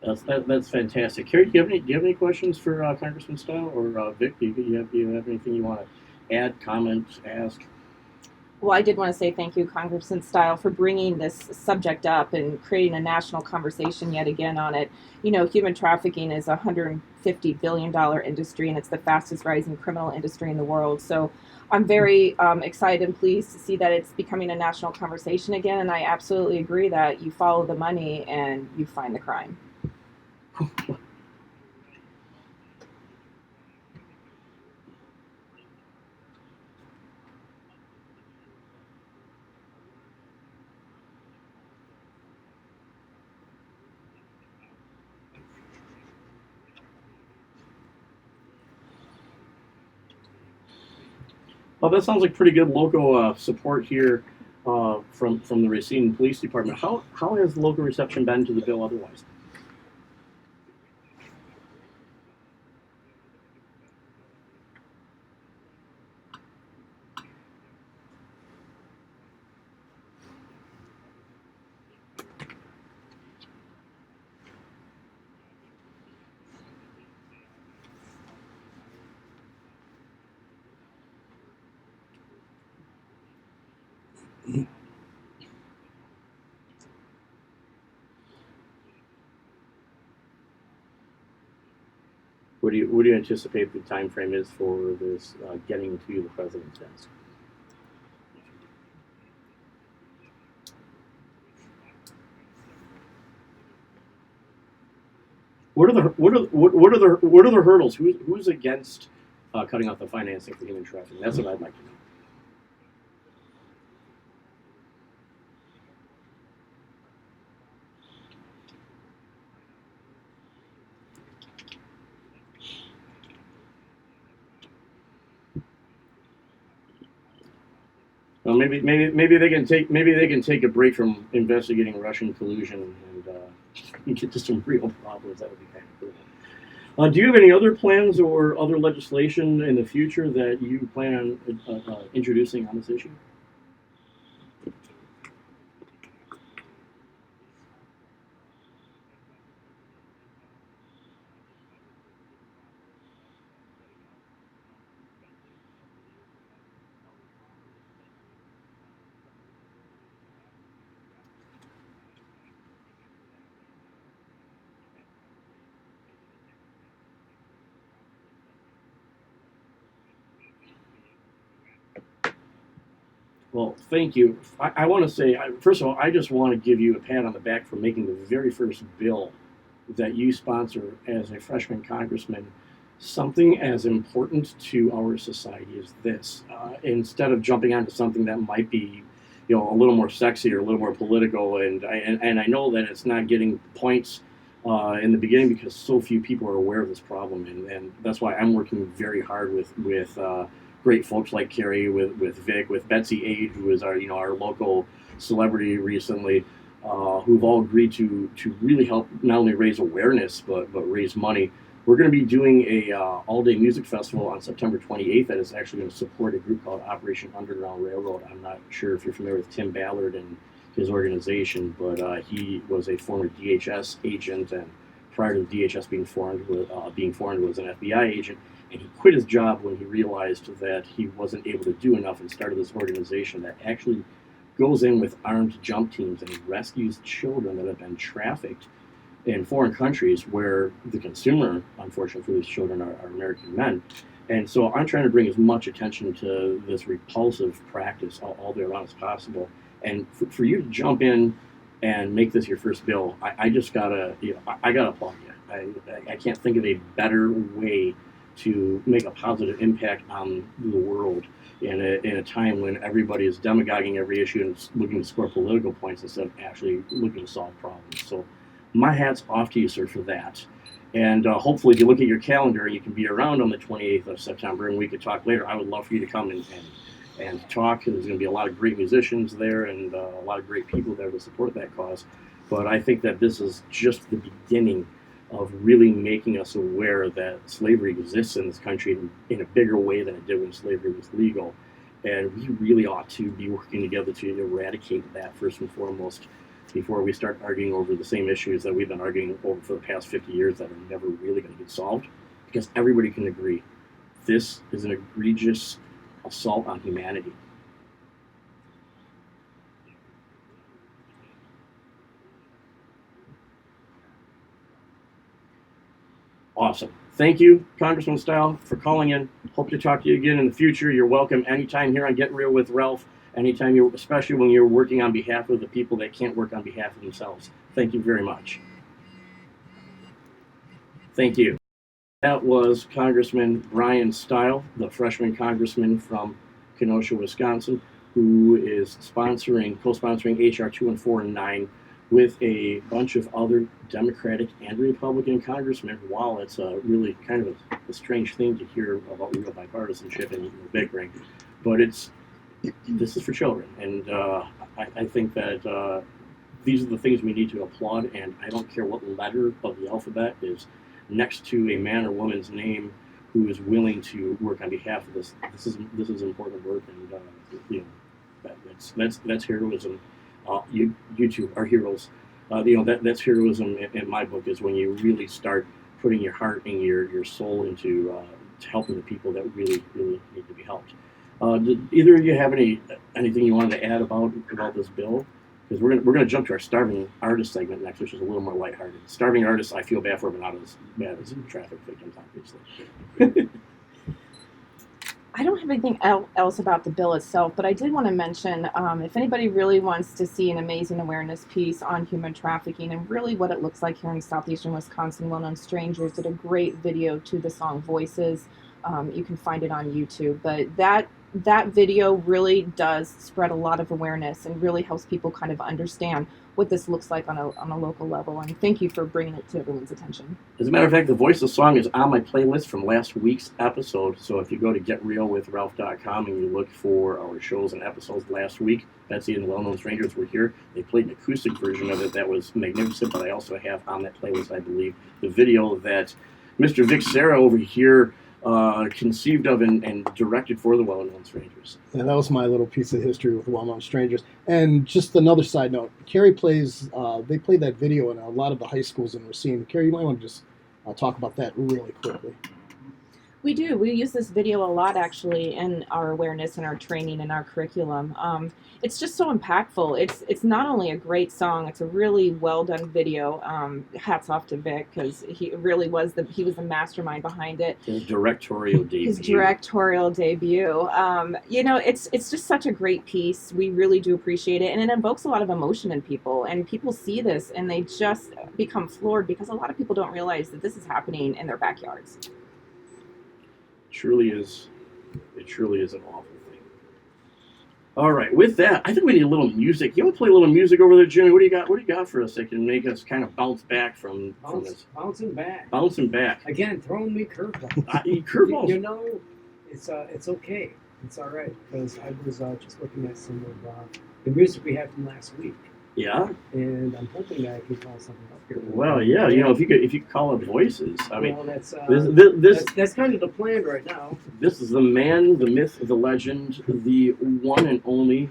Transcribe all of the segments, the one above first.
That's fantastic. Carrie, do you have any questions for Congressman Steil or Vic? Do you have anything you want to add, comment, ask? Well, I did want to say thank you, Congressman Steil, for bringing this subject up and creating a national conversation yet again on it. You know, human trafficking is a $150 billion industry, and it's the fastest rising criminal industry in the world. So I'm very excited and pleased to see that it's becoming a national conversation again. And I absolutely agree that you follow the money and you find the crime. Well, that sounds like pretty good local support here from the Racine Police Department. How has the local reception been to the bill otherwise? What do you anticipate the time frame is for this getting to the president's desk? What are the hurdles? Who's against cutting off the financing for human trafficking? That's what I'd like to know. Well, maybe they can take a break from investigating Russian collusion and get to some real problems. That would be kind of cool. Do you have any other plans or other legislation in the future that you plan on introducing on this issue? Well, thank you. I want to say, first of all, I just want to give you a pat on the back for making the very first bill that you sponsor as a freshman congressman something as important to our society as this. Instead of jumping onto something that might be, a little more sexy or a little more political, and I know that it's not getting points in the beginning because so few people are aware of this problem, and that's why I'm working very hard with great folks like Carrie, with Vic, with Betsy Ade, who is our local celebrity recently, who've all agreed to really help not only raise awareness but raise money. We're going to be doing a all-day music festival on September 28th that is actually going to support a group called Operation Underground Railroad. I'm not sure if you're familiar with Tim Ballard and his organization, but he was a former DHS agent, and prior to the DHS being formed was an FBI agent, and he quit his job when he realized that he wasn't able to do enough and started this organization that actually goes in with armed jump teams and rescues children that have been trafficked in foreign countries where the consumer, unfortunately for these children, are American men. And so I'm trying to bring as much attention to this repulsive practice all the way around as possible. And for you to jump in and make this your first bill, I just gotta, I gotta applaud you. I can't think of a better way to make a positive impact on the world in a time when everybody is demagoguing every issue and looking to score political points instead of actually looking to solve problems. So my hat's off to you, sir, for that. And hopefully, if you look at your calendar, you can be around on the 28th of September, and we could talk later. I would love for you to come and talk. There's going to be a lot of great musicians there and a lot of great people there to support that cause. But I think that this is just the beginning of really making us aware that slavery exists in this country in a bigger way than it did when slavery was legal. And we really ought to be working together to eradicate that first and foremost. before we start arguing over the same issues that we've been arguing over for the past 50 years that are never really going to get solved, because everybody can agree this is an egregious assault on humanity. Awesome. Thank you, Congressman Steil, for calling in. Hope to talk to you again in the future. You're welcome anytime here on Get Real with Ralph. Anytime you, especially when you're working on behalf of the people that can't work on behalf of themselves. Thank you very much. Thank you. That was Congressman Bryan Steil, the freshman congressman from Kenosha, Wisconsin, who is co-sponsoring H.R. 2149 with a bunch of other Democratic and Republican congressmen. Wow, it's really kind of a strange thing to hear about real bipartisanship and bickering, but this is for children, and I think that these are the things we need to applaud, and I don't care what letter of the alphabet is next to a man or woman's name who is willing to work on behalf of this. This is important work, and that's heroism. You two are heroes. That's heroism in my book, is when you really start putting your heart and your soul into helping the people that really need to be helped. Did either of you have anything you wanted to add about this bill? Because we're gonna jump to our starving artist segment next, which is a little more lighthearted. Starving artists, I feel bad for, but not as bad as traffic victims, obviously. I don't have anything else about the bill itself, but I did want to mention, if anybody really wants to see an amazing awareness piece on human trafficking and really what it looks like here in southeastern Wisconsin, Well Known Strangers did a great video to the song Voices. You can find it on YouTube, but that video really does spread a lot of awareness and really helps people kind of understand what this looks like on a local level. And thank you for bringing it to everyone's attention. As a matter of fact, the Voices song is on my playlist from last week's episode. So if you go to getrealwithralph.com and you look for our shows and episodes last week, Betsy and the Well Known Strangers were here. They played an acoustic version of it that was magnificent, but I also have on that playlist, I believe, the video that Mr. Vic Serra over here conceived of and directed for the Well Known Strangers. Yeah, that was my little piece of history with the Well Known Strangers. And just another side note, Carrie they played that video in a lot of the high schools in Racine. Carrie, you might want to just talk about that really quickly. We do. We use this video a lot, actually, in our awareness and our training and our curriculum. It's just so impactful. It's not only a great song, it's a really well done video. Hats off to Vic, because he really was the mastermind behind it. His directorial debut. It's just such a great piece. We really do appreciate it, and it invokes a lot of emotion in people. And people see this and they just become floored, because a lot of people don't realize that this is happening in their backyards. It truly is an awful thing. All right, with that, I think we need a little music. You want to play a little music over there, Jimmy? What do you got for us that can make us kind of bounce back from this? Bouncing back. Bouncing back. Again, throwing me curveballs. Curveballs. It's okay. It's all right, because I was just looking at some of the music we had from last week. Yeah. And I'm hoping that I can call something up here. Well, yeah, if you could call it Voices. I mean, that's this kind of the plan right now. This is the man, the myth, the legend, the one and only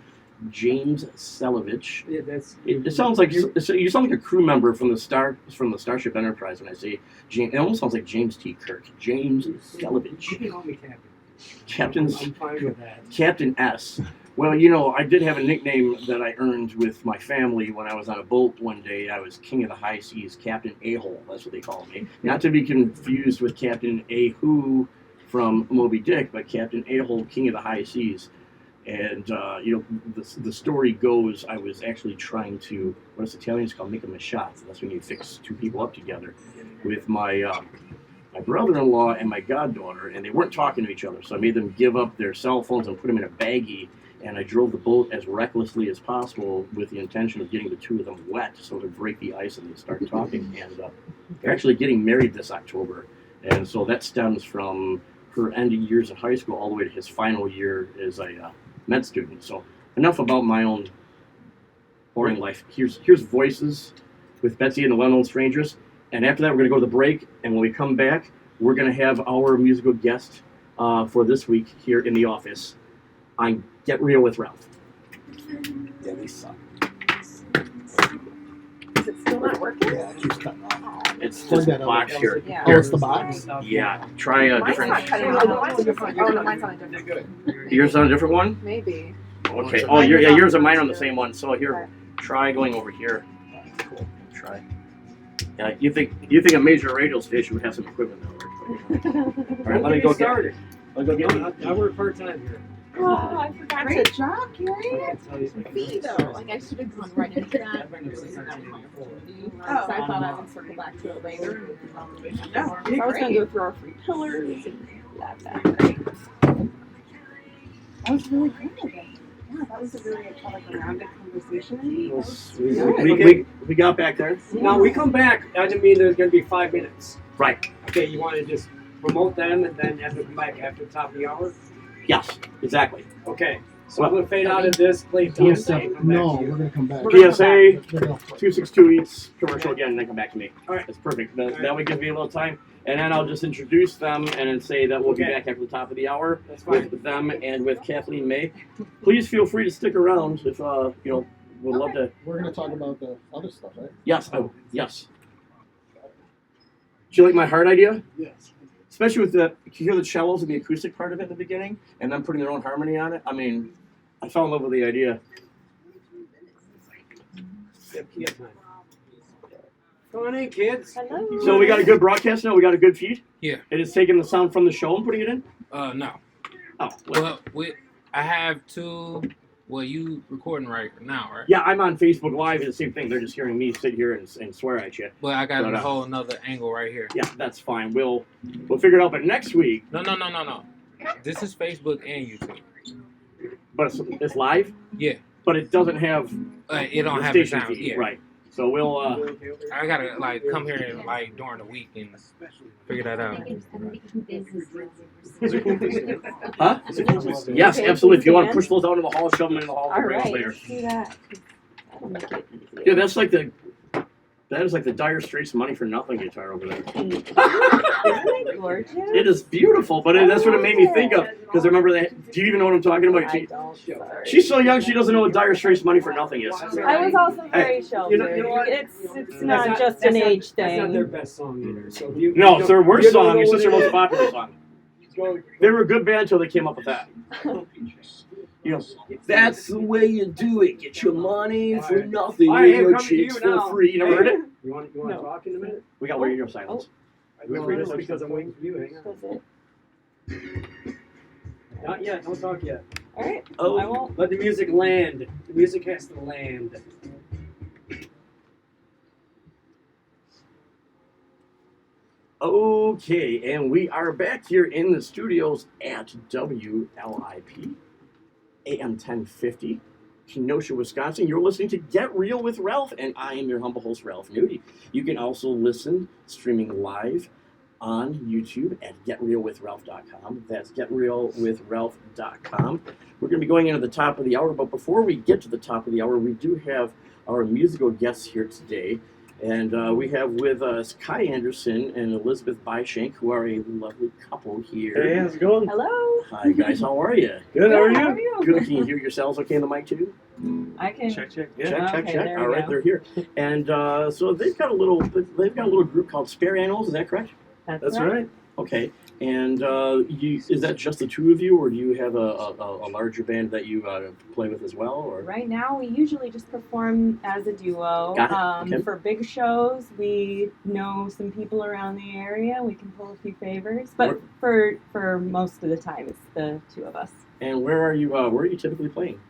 James Celovich. Yeah, it sounds like you sound like a crew member from the Starship Enterprise when I say James. It almost sounds like James T. Kirk. James Celovich. You can call me Captain. I'm fine with that. Captain S. Well, I did have a nickname that I earned with my family when I was on a boat one day. I was King of the High Seas, Captain A-Hole. That's what they called me. Not to be confused with Captain A-Who from Moby Dick, but Captain A-Hole, King of the High Seas. And, the story goes, I was actually trying to, what us Italians call make a machete. That's when you fix two people up together, with my brother-in-law and my goddaughter, and they weren't talking to each other. So I made them give up their cell phones and put them in a baggie. And I drove the boat as recklessly as possible with the intention of getting the two of them wet so to break the ice and they start talking. And they're actually getting married this October. And so that stems from her ending years in high school all the way to his final year as a med student. So enough about my own boring life. Here's Voices with Betsy and the Well Known Strangers. And after that, we're going to go to the break. And when we come back, we're going to have our musical guest for this week here in the office on Get Real with Ralph. Yeah, they suck. still not working? Yeah, it keeps cutting off. It's Plug this that box up. here. Yeah. Oh, it's the box? Yeah, try a Mine's different. not cutting off. Mine's different. Oh, no, mine's on a different. Yours on a different one? Maybe. Okay. Oh, yours and mine are on the same one. So here, try going over here. Cool. Try. Yeah, you think a major radio station would have some equipment that works? All right, let me go started. Let me go get. I work part time here. Oh, I forgot Great to job, Carrie. I tell you. feed though. Like I should have gone right into that. I've been here since 1984. So I thought I would circle back to it later. No, So I was gonna go through our 3 pillars and that. that was really cool. Yeah, that was a really rounded conversation. We got back there. Now we come back. I didn't mean there's going to be 5 minutes. Right. Okay, you want to just promote them and then have them come back after the top of the hour? Yes. Exactly. Okay. So I'm going to fade out of this, play Tom PSA. State, come back No, to you. we're gonna come back. PSA They're gonna- 262 eats commercial again, and then come back to me. All right. That's perfect. That way gives me a little time, and then I'll just introduce them and then say that we'll be Okay. back after the top of the hour That's fine. with them and with Kathleen May. Please feel free to stick around if we'd love to. We're gonna talk about the other stuff, right? Yes. Yes. Do you like my heart idea? Yes. Especially with you hear the cellos and the acoustic part of it in the beginning, and then putting their own harmony on it. I mean, I fell in love with the idea. Yep, time. Come on in, kids. Hello. So we got a good broadcast now. We got a good feed. Yeah. It is taking the sound from the show and putting it in. No. Oh, well, Well, I have two. Well, you recording right now, right? yeah. I'm on Facebook Live. It's the same thing. They're just hearing me sit here and swear at you. But I got But, a whole another angle right here. Yeah, that's fine. We'll figure it out. But next week, No. This is Facebook and YouTube. but it's live. Yeah. But it doesn't have It don't the have the station sound. feed, Yeah. right? So we'll. I gotta come here and during the week and figure that out. Huh? Yes, absolutely. If you want to push those out in the hall, shove them in the hall All for right. later. Let's do that. That'll make it easier. Yeah, that is like the Dire Straits Money for Nothing guitar over there. Isn't it gorgeous? It is beautiful, but that's what it made me think of. Because remember that? Do you even know what I'm talking about? I don't. Sorry. She's so young, she doesn't know what Dire Straits Money for Nothing is. I was also very sheltered. You know what? It's not just an age That's not their thing. best song either. So if you, No, you it's their don't- worst you don't song. know It's what just their it most is, popular song. go- They were a good band until they came up with that. You know, that's the way you do it. Get your money for nothing, All right, and your coming to you chicks now. for free. You never heard it? You want to No. talk in a minute? We got radio silence. Well, that's because I'm waiting for you. Hang on. Was it? Not yet. Don't talk yet. All right. I Oh, won't. Let the music land. The music has to land. okay, and we are back here in the studios at WLIP, AM 1050, Kenosha, Wisconsin. You're listening to Get Real with Ralph, and I am your humble host, Ralph Nudi. You can also listen streaming live on YouTube at getrealwithralph.com. That's getrealwithralph.com. We're going to be going into the top of the hour, but before we get to the top of the hour, we do have our musical guests here today. And we have with us Kai Anderson and Elizabeth Byshank, who are a lovely couple here. Hey, how's it going? Hello. Hi, guys. How are you? Good, how are How you? are you? Good. Can you hear yourselves okay in the mic, too? I can. Check. Check. Okay, there All we right, go. they're here. And so they've got a little group called Spare Animals. Is that correct? That's right. Okay. And is that just the two of you, or do you have a larger band that you play with as well? Or Right now, we usually just perform as a duo. Got it. Okay. For big shows, we know some people around the area. We can pull a few favors, but for most of the time, it's the two of us. And where are you typically playing?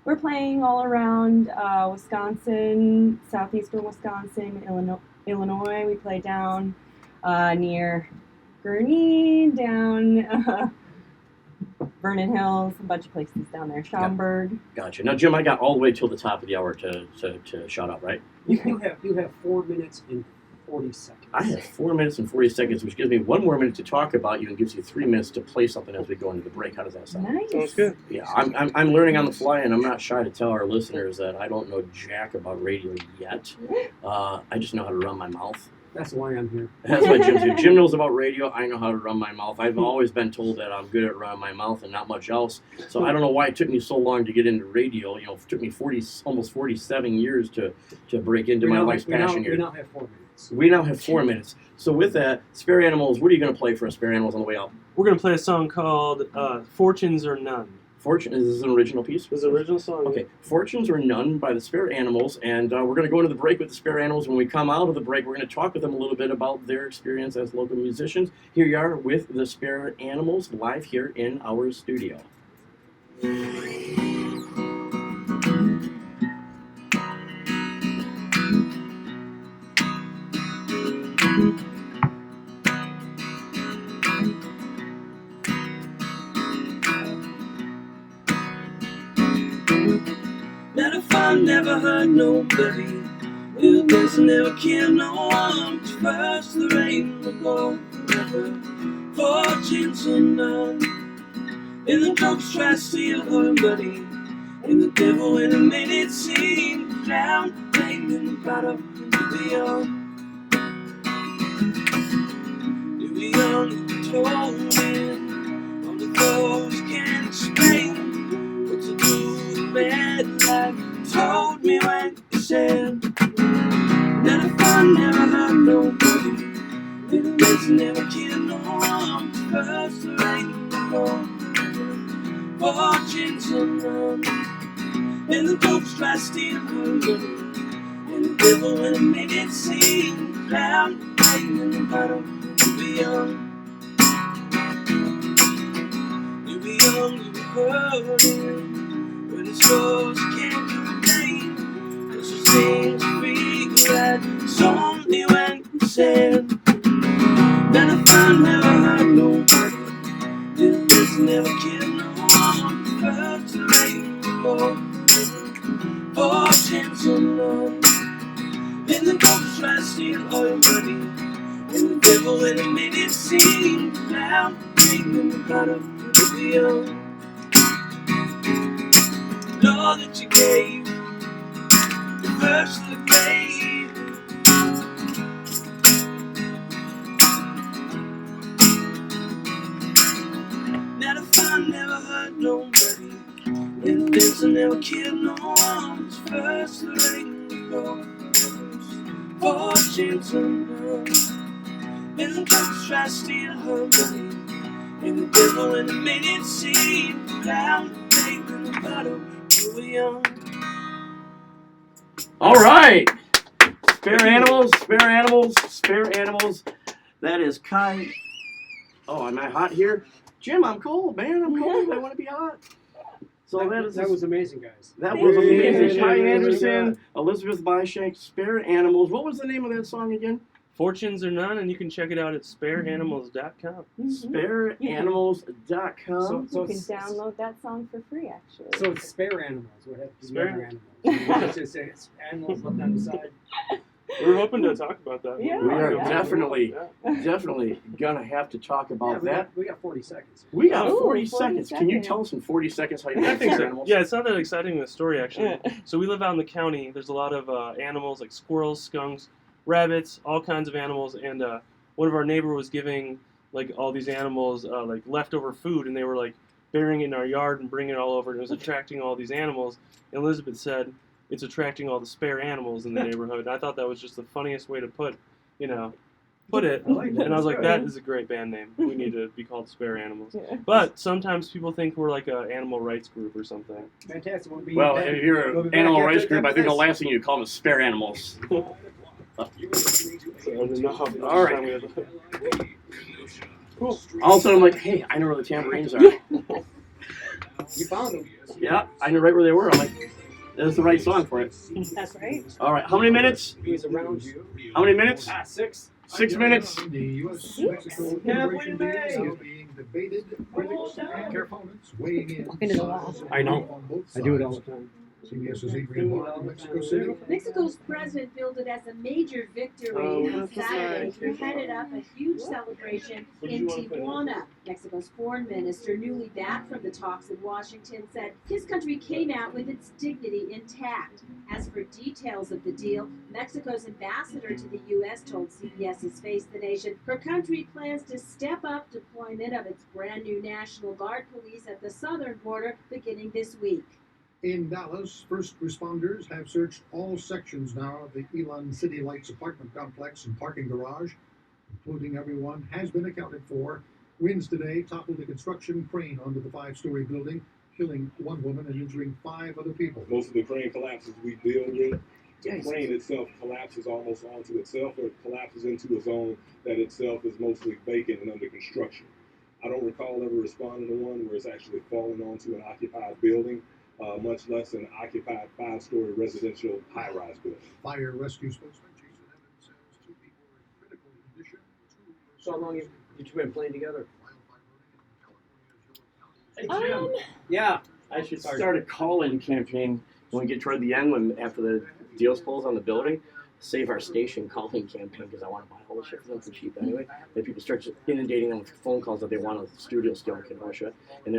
We're playing all around Wisconsin, southeastern Wisconsin, Illinois. We play down near Gurnee, down Vernon Hills, a bunch of places down there. Schaumburg. Gotcha. Now, Jim, I got all the way till the top of the hour to shut up, right? You have 4 minutes and 40 seconds. I have 4 minutes and 40 seconds, which gives me 1 more minute to talk about you and gives you 3 minutes to play something as we go into the break. How does that sound? Nice. Sounds good. Yeah, I'm learning on the fly, and I'm not shy to tell our listeners that I don't know jack about radio yet. I just know how to run my mouth. That's why I'm here. That's what Jim's here. Jim knows about radio. I know how to run my mouth. I've always been told that I'm good at running my mouth and not much else. So I don't know why it took me so long to get into radio. You know, it took me almost 47 years to break into my life's passion here. We now have 4 minutes. We now have 4 minutes. So with that, Spare Animals, what are you going to play for us, Spare Animals, on the way out? We're going to play a song called Fortunes or None. Is this an original piece? It was an original song. Okay, Fortunes or None by the Spare Animals, and we're going to go into the break with the Spare Animals. When we come out of the break, we're going to talk with them a little bit about their experience as local musicians. Here you are with the Spare Animals live here in our studio. That if I never hurt nobody, who doesn't ever kill no one, first the rain will go forever, fortunes or none. And the jokes try to steal her money, and the devil in a minute seemed drowned, playing in the bottom of the young. You were young, you told me, all the those can't explain what to do with bad life. Told me when you said that if I never hurt nobody, it does never kill no one. First the rain will go, fortunes or none. And the folks try to steal her money, and the devil in a minute seemed clown playing in the bottom. You be young, you be young, you be hurting, but it's yours, you can't complain. Cause those things feel right. It's only when you said that if I never hurt nobody, it does never kill no one. First the rain will go, fortunes or none. And the ghosts try to steal all your money, and the devil in a minute seemed clown playing in the bottom of the young. All that you gave, the first of the grave. Now if I never hurt nobody, and this will never kill no one. First the rain will go, fortunes or none. And the ghosts try to steal her money, and the devil in a minute seemed clown playing in the bottom. You were young. All right. Spare Animals, Spare Animals, Spare Animals. That is Kai. Oh, am I hot here? Jim, I'm cold, man. I'm cold. I want to be hot. So that was amazing, guys. That was amazing. Yeah, Kai yeah, Anderson, yeah. Elizabeth Byshank, Spare Animals. What was the name of that song again? Fortunes or None, and you can check it out at spareanimals.com. Spareanimals.com. You can download that song for free, actually. So it's spare animals. What have to Spare? animals? It's just it's animals left on the side. We're hoping to talk about that. Yeah. We are Yeah. definitely Yeah. gonna have to talk about Yeah, that. we got 40 seconds. We got Ooh, 40 40 seconds. Can you seconds. tell us in 40 seconds how you I like think Spare so. Animals? Yeah, it's not that exciting of a story, actually. So we live out in the county. There's a lot of animals like squirrels, skunks, rabbits, all kinds of animals. And one of our neighbor was giving like all these animals like leftover food, and they were like burying it in our yard and bringing it all over. And it was attracting all these animals. And Elizabeth said it's attracting all the spare animals in the neighborhood. And I thought that was just the funniest way to put it. I like that. And I was like, That's that good. is a great band name. We need to be called Spare Animals. Yeah. But sometimes people think we're like an animal rights group or something. Fantastic. We'll be Well, back. if you're We'll an be back animal after rights group, I think the this. last thing you call them is Spare Animals. So I don't know how much All right. time we have. Cool. All of a sudden, I'm like, hey, I know where the tambourines are. You found them. Yeah, I knew right where they were. I'm like, that's the right song for it. That's right. All right, how many minutes? He was around you. How many minutes? 6. 6 minutes. The U.S.-Mexico immigration deal is being debated. Critics and opponents weighing in. Walk into the wall. I know. I do it all the time. CBS's Adrian Mark in Mexico City. Mexico's president billed it as a major victory on Saturday. He headed up a huge celebration in Tijuana. Mexico's foreign minister, newly back from the talks in Washington, said his country came out with its dignity intact. As for details of the deal, Mexico's ambassador to the U.S. told CBS's Face the Nation her country plans to step up deployment of its brand new National Guard police at the southern border beginning this week. In Dallas, first responders have searched all sections now of the Elon City Lights apartment complex and parking garage, including everyone has been accounted for. Winds today toppled a construction crane onto the 5-story building, killing one woman and injuring 5 other people. Most of the crane collapses we deal with, the crane itself collapses almost onto itself, or it collapses into a zone that itself is mostly vacant and under construction. I don't recall ever responding to one where it's actually fallen onto an occupied building. Much less an occupied 5-story residential high-rise building. Fire rescue spokesman Jason Evans says 2 people are in critical condition. So how long have you two been playing together? Hey, Jim. Yeah. I should start a call-in campaign when we get toward the end, after the deal's closed on the building. Save our station call-in campaign, because I want to buy all the shit for them for cheap anyway. Then people start just inundating them with phone calls that they want a studio still in Kenosha. And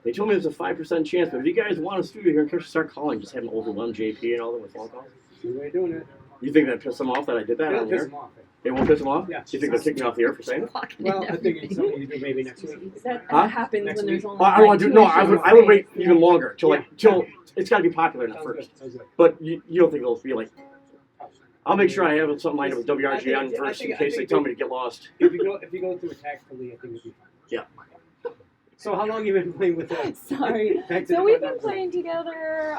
they told me there's a 5% chance, but if you guys want a studio here in Kenosha, start calling. Just have them overwhelm JP and all them with phone calls. Good way of doing it. You think that pissed them off that I did that It'll on piss the air? them off. It won't piss them off? Yeah. You think they'll kick me off the air for saying it? Well, I think it's something you do maybe next week. That Huh? happens Next when there's week? only. I don't want to do. No, I would wait even longer till Yeah. it's got to be popular enough Sounds good. first. Sounds good. But you don't think they'll be like? I'll make sure I have something lined up with WRG on I first think- in case I they think tell me to get lost. If you go through it tactfully, I think it'll be fine. Yeah. So how long have you been playing with that? Sorry. Back to So the we've front been playing together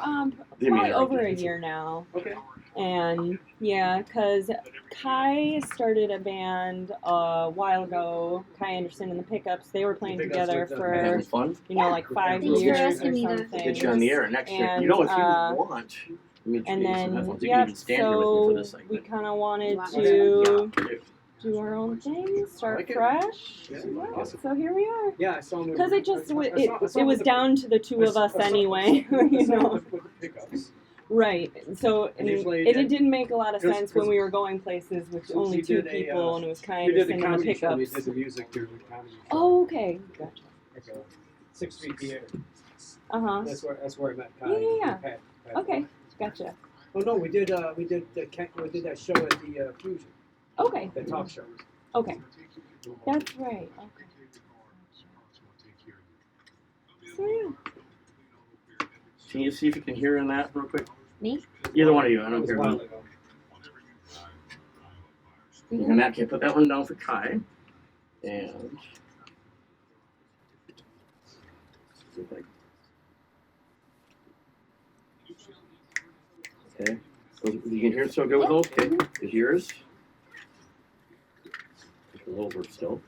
The probably Amina over a argument. year now. Okay. And yeah, because Kai started a band a while ago. Kai Anderson and the Pickups. They were playing Pickups together with the- for Having fun. like 5 Thanks for years asking or me that. something. Get you on the air next year. And, You know, if you uh, want, let me And give you some then headphones. You can even stand here with me so for this we segment. kind of wanted want to Yeah. do our own thing, start like it. fresh. Yeah, Yeah, awesome. so here we are. Yeah, I saw him. Because it just I saw it him was with the- down to the two of us I saw- anyway, I you saw him know. with the Pickups. Right. So And usually it that- didn't make a lot of 'cause- sense when we were going places with Since only you 2 did a, people, and it was kind We of did the singing the comedy show. We Pickups. did the music through the comedy show. Oh, okay. Gotcha. Like a 6th Street Theater. Uh-huh. That's where I met Kai. Yeah. Pat. Okay. Gotcha. Oh no, we did that show at the Fusion, Okay. the talk show. Okay. That's right. Okay. So yeah. Can you see if you can hear in that real quick? Me? Either one of you. I That don't was a care. while ago. And that can put that one down for Kai. And okay. So you can hear it so good with those? Okay. Is yours? It's a little bit still.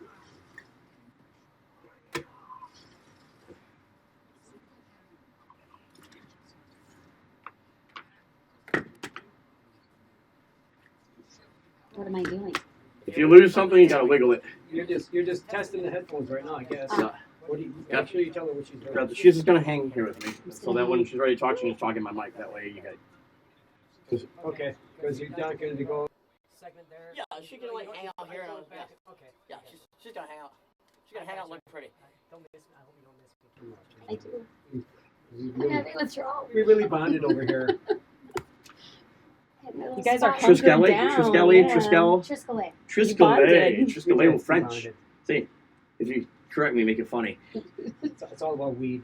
What am I doing? If you lose something, you gotta wiggle it. You're just testing the headphones right now, I guess. Yeah. What do you? Yeah. Make sure you tell her what she's doing. She's just gonna hang here with me, so that when she's ready to talk, she can talk in my mic. That way, you guys. Okay, because you're not going to go. Segment there. Yeah, she can like hang out here. And, yeah, Okay. yeah, she's gonna hang out. She's gonna hang out looking pretty. Don't miss me. I hope you don't miss me too much. I do. We I'm really, having withdrawal. we really bonded over here. You guys are Triskelly, Triskelly, Triskel, Triskelly. Triskelly, We Triskelly, did. French. Bonded. See, if you correct me, make it funny. It's all about weed.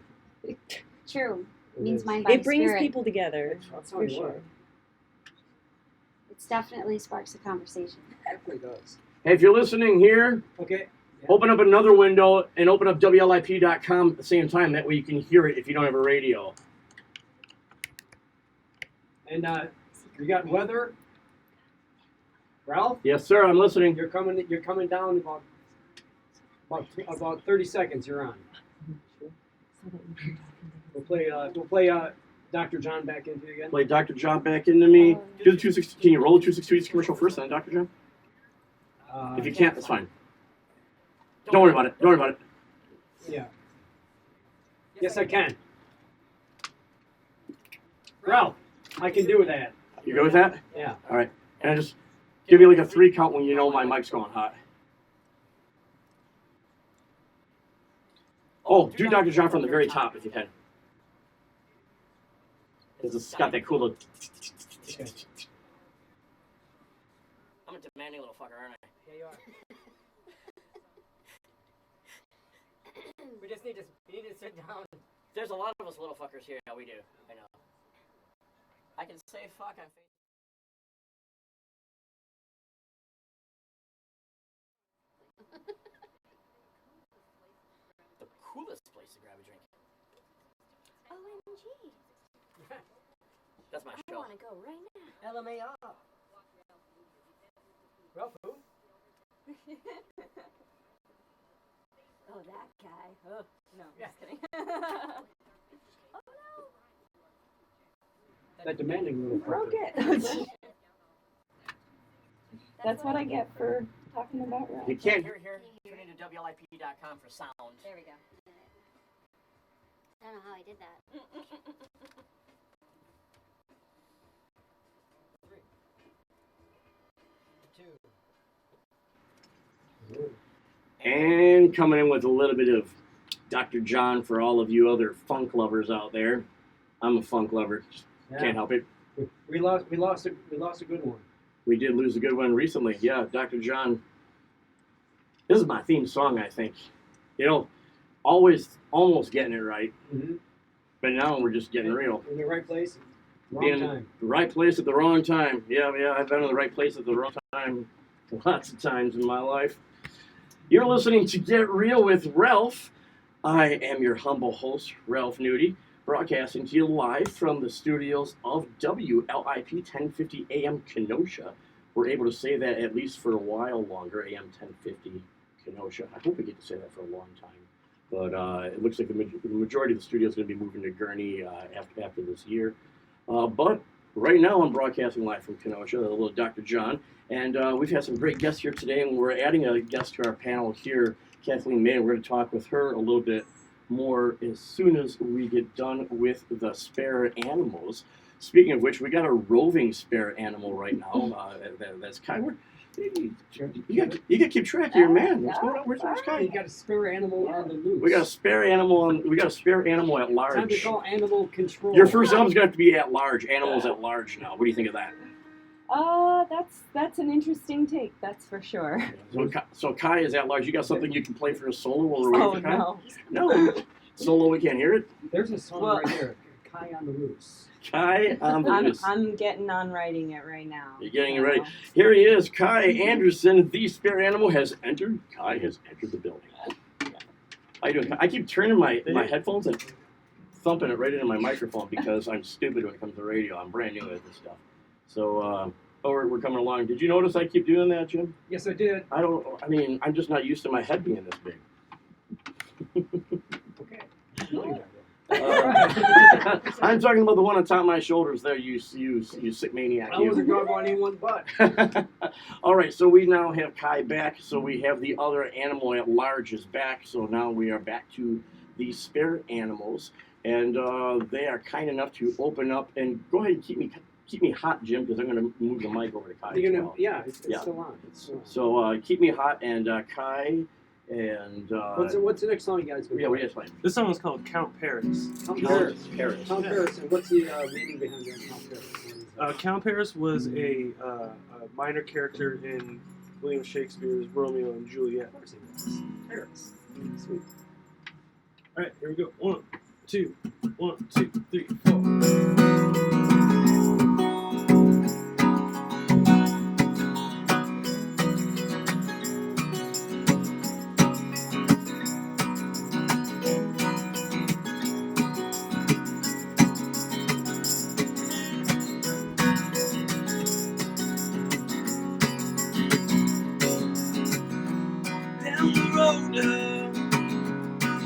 True. It Means is. mind, body, It brings spirit. people together. That's how For you sure. are. It definitely sparks a conversation. Definitely does. Hey, if you're listening here, Okay. open up another window and open up WLIP.com at the same time. That way you can hear it if you don't have a radio. And you got weather. Ralph, Yes, sir, I'm listening. you're coming down about 30 seconds. You're on. We'll play Dr. John back into you again. Play Dr. John back into me. Do the 260. Can you roll the 262 commercial first, then, Dr. John? If you can't, that's fine. Don't worry about it. Don't worry about it. Yeah. Yes, I can. Ralph, I can do that. You go with that? Yeah. All right. And I just give you like a 3 count when you know my mic's going hot. Oh, do Dr. John from the very top if you can. Because it's got that cool little... I'm a demanding little fucker, aren't I? Yeah, you are. We just need to sit down. There's a lot of us little fuckers here. Yeah, we do. I know. I can say fuck. I'm the coolest place to grab a drink. OMG. That's my I show. want to go right now. LMAO. Ralph, who? Oh, that guy. Oh, no, just kidding. That demanding little Broke fucker. it. That's what I get for talking about Ralph. You can't... Here. Tune into WLIP.com for sound. There we go. I don't know how I did that. 2. And coming in with a little bit of Dr. John for all of you other funk lovers out there. I'm a funk lover. Can't help it. We lost a good one. We did lose a good one recently. Yeah, Dr. John. This is my theme song, I think. You know, always almost getting it right. Mm-hmm. But now we're just getting real. In the right place, wrong Being time. in the right place at the wrong time. Yeah, I've been in the right place at the wrong time lots of times in my life. You're listening to Get Real with Ralph. I am your humble host, Ralph Nudi, broadcasting to you live from the studios of WLIP 1050 AM Kenosha. We're able to say that at least for a while longer, AM 1050 Kenosha. I hope we get to say that for a long time. But it looks like the majority of the studio is going to be moving to Gurney after this year. But right now I'm broadcasting live from Kenosha, a little Dr. John. And we've had some great guests here today, and we're adding a guest to our panel here, Kathleen May. We're going to talk with her a little bit more as soon as we get done with the spare animals. Speaking of which, we got a roving spare animal right now. That's Kai. You got to keep track of your man. What's going on? Where's Kai? You got a spare animal on the loose. We got a spare animal at large. Time to call animal control. Your first album's gonna have to be at large. Animals at large now. What do you think of that? That's an interesting take. That's for sure. So Kai is at large. You got something you can play for a solo while we're waiting for Kai? No. Solo, we can't hear it. There's a song right there. Kai on the loose. Kai on the loose. I'm getting on writing it right now. You're getting it ready. Here he is, Kai Anderson. The spare animal has entered. Kai has entered the building. How you doing, Kai? I keep turning my headphones and thumping it right into my microphone because I'm stupid when it comes to radio. I'm brand new at this stuff. So, we're coming along. Did you notice I keep doing that, Jim? Yes, I did. I'm just not used to my head being this big. Okay. I'm talking about the one on top of my shoulders there, you sick maniac. I wasn't going on anyone but. All right, so we now have Kai back, so we have the other animal at large is back, so now we are back to the spare animals, and they are kind enough to open up, and go ahead and keep me hot, Jim, because I'm going to move the mic over to Kai. You're gonna, yeah, it's still on. So keep me hot, and Kai, and... what's the next song you guys going to Yeah, what are you guys playing? This song is called Count Paris. Count Paris. Paris. Count Paris, and what's the meaning behind that Count Paris? Count Paris was a minor character in William Shakespeare's Romeo and Juliet. Of course it is. Paris. Sweet. All right, here we go. 1, 2, 1, 2, 3, 4.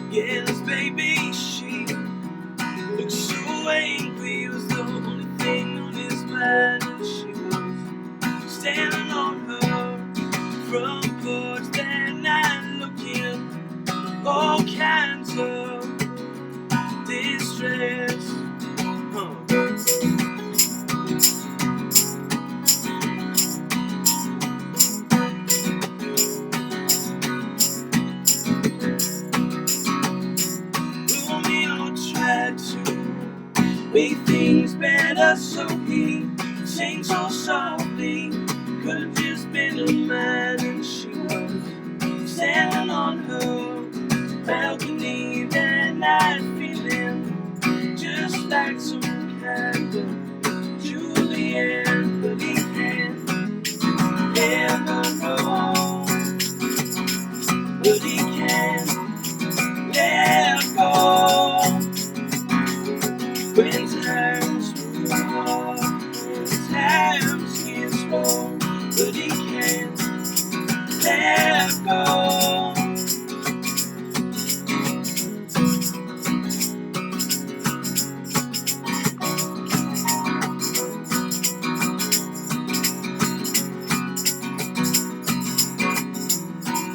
Yes, baby, she looks so angry. Was the only thing on his mind, and she was standing on her front porch that night, looking all kinds of distress. Big things better, so he sings so softly. Could have just been a man, and she was standing on her balcony that night, feeling just like some kind of Juliet, but he can't never know, but he can't let go. When times move on, when times get slow, but he can't let go.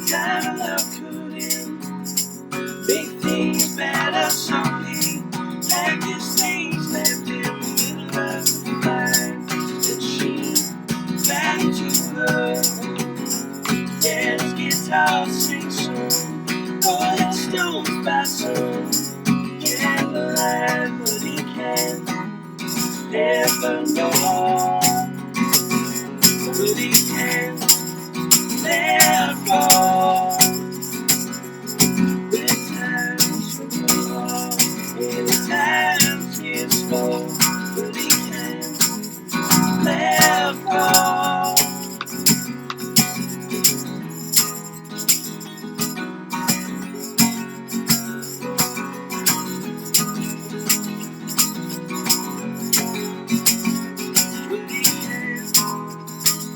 Time of love couldn't big things better, so he packed his things, left in the middle of the night, and she back to her. Yeah, his guitar sings some Rolling Stones by some candlelight, but he can't never know, but he can't let go. When times go on, when times get slow, but he can't let go. But he can't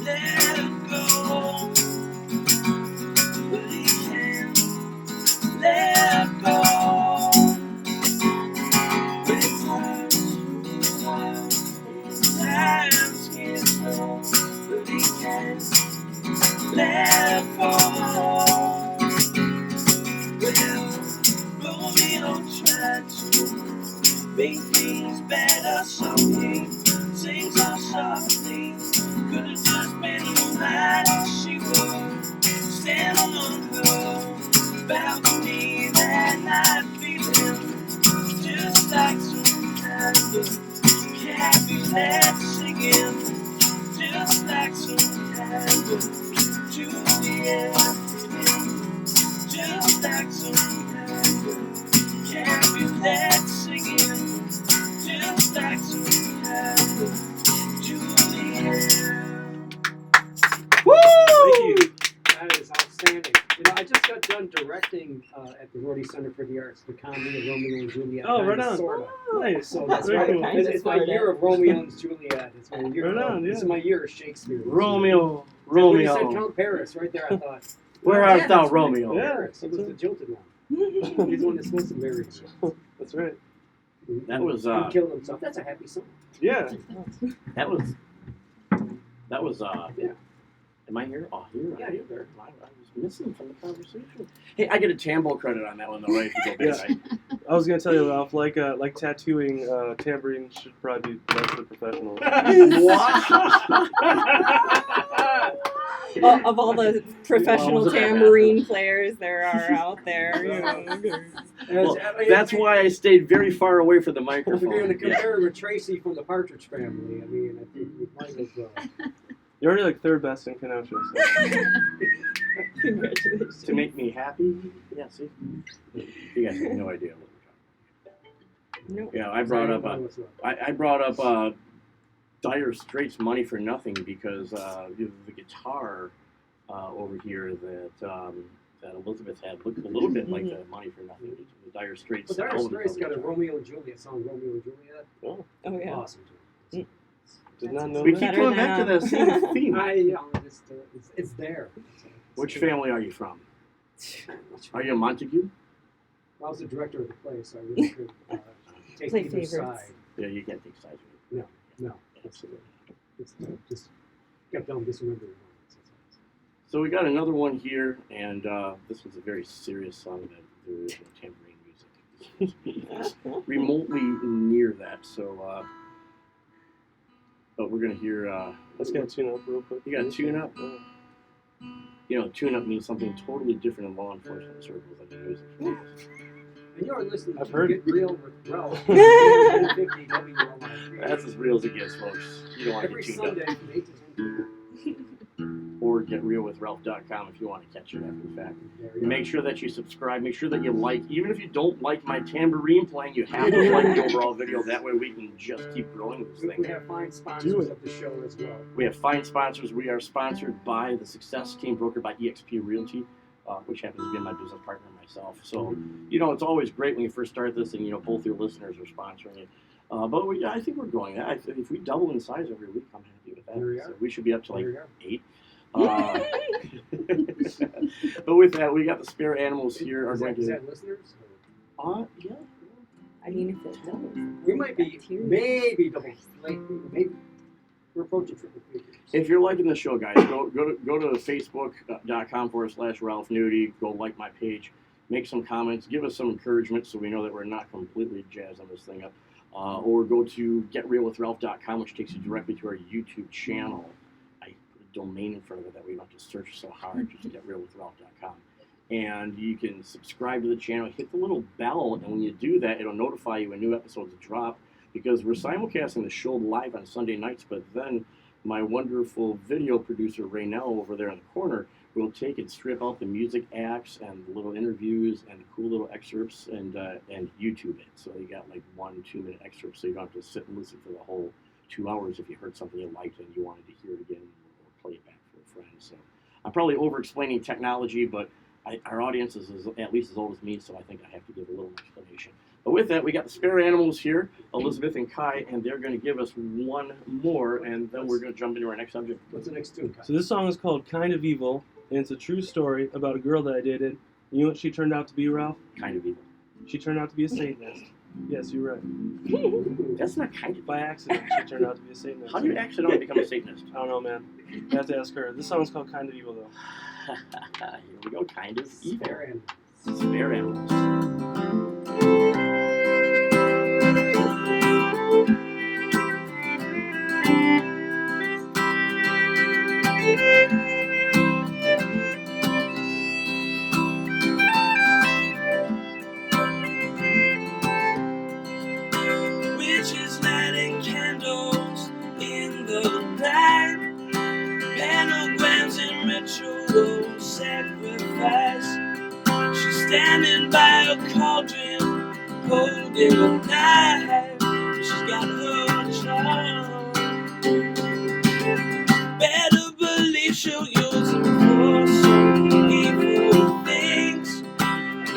let go. But he can't let go. When times go on, when times get slow, but he can't let go. Well, Romeo tried to make things better, so he sings so softly. Could have just been a night, she was standing on her balcony that night, feeling just like some kind of Capulet singing, just like some kind of Juliet, just like some kind of Capulet singing, just like some kind of Juliet. Woo! Thank you. That is outstanding. You know, I just got done directing at the Rotary Center for the Arts the comedy of Romeo and Juliet. Oh, right on. Sort of. Nice. So that's Very right. cool. It's my year of Romeo and Juliet. It's my year. Right on, This is my year of Shakespeare. Romeo, When you said Romeo. Count Paris, right there, I thought. Where yeah, art that's thou, right. Romeo? Yeah. Paris. He was the jilted one. He's the one that's supposed to marry her. That's right. That was He killed himself. That's a happy song. Yeah. that was Yeah. Am I here? Oh, here. Yeah, you're there. I was missing from the conversation. Hey, I get a Tambo credit on that one, though, right? If you go back, right? I was gonna tell you, Ralph, like tattooing, tambourine should probably be left for professionals. Of all the professional tambourine players there are out there, you know. Well, that's why I stayed very far away from the If you're going to microphone. compare with Tracy from the Partridge Family, I mean, I think we might have. You're already like third best in Kenosha. So. Congratulations. To make me happy? Yeah, see? You guys have no idea what we're talking No. about. Yeah, I brought up Dire Straits' Money for Nothing because the guitar over here that Elizabeth had looked a little bit like the Money for Nothing. The Dire Straits. But Dire Straits got a Romeo and Juliet song, Romeo and Juliet. Oh, yeah. Awesome. Did not know We that. keep going back to the same theme. It's there. Which family are you from? Are you a Montague? I was the director of the play, so I really could take Play either favorites. side. Yeah, you can't take sides with it. No, absolutely. It's just kept on disremembering. So we got another one here, and this one's a very serious song that there is no tambourine music. Remotely near that, so but we're gonna hear Let's get a tune up real quick. You got a tune up? You know, tune up means something totally different in law enforcement circles than music. And you're listening I've to heard. Get Real with Ralph. 50 WLI. That's as real as it gets, folks. You don't want to Every get tuned Sunday up. from 8 to 10 Or getrealwithralph.com if you want to catch it after the fact. There we Make are. sure that you subscribe. Make sure that you like. Even if you don't like my tambourine playing, you have to like the overall video. That way we can just keep growing this thing. We have fine sponsors of the show as well. We have fine sponsors. We are sponsored by the Success Team, brokered by eXp Realty, which happens to be my business partner and myself. So, you know, it's always great when you first start this and, you know, both your listeners are sponsoring it. But if we growing. If we double in size every week, I'm happy with that. There we are. So we should be up to like There 8. But with that, we got the spare animals here. Is that listeners? Yeah. I mean, if it does. We might be maybe double. Maybe we're approaching triple figures. If you're liking the show, guys, go to facebook.com/Ralph Nudi. Go like my page. Make some comments. Give us some encouragement so we know that we're not completely jazzed on this thing up. Or go to getrealwithralph.com, which takes you directly to our YouTube channel. I put a domain in front of it that we don't have to search so hard. Just getrealwithralph.com. And you can subscribe to the channel, hit the little bell, and when you do that, it'll notify you when new episodes drop, because we're simulcasting the show live on Sunday nights, but then my wonderful video producer, Raynell, over there in the corner, will take and strip out the music acts and the little interviews and the cool little excerpts and YouTube it. So you got like 1-2 minute excerpts, so you don't have to sit and listen for the whole 2 hours if you heard something you liked and you wanted to hear it again or play it back for a friend. So I'm probably over-explaining technology, but our audience is at least as old as me, so I think I have to give a little explanation. But with that, we got the spare animals here, Elizabeth and Kai, and they're going to give us one more, and then we're going to jump into our next subject. What's the next tune, Kai? So this song is called Kind of Evil, and it's a true story about a girl that I dated. You know what she turned out to be, Ralph? Kind of evil. She turned out to be a Satanist. Yes, you're right. That's not kind of. By accident, she turned out to be a Satanist. How do you accidentally become a Satanist? I don't know, man. You have to ask her. This song's called Kind of Evil, though. Here we go, kind of evil. Spare animals. Spare animals. Witches lighting candles in the night, pentagrams and ritual sacrifice. She's standing by a cauldron, holding a knife. She's got her charm. Better believe she'll use it for some evil things.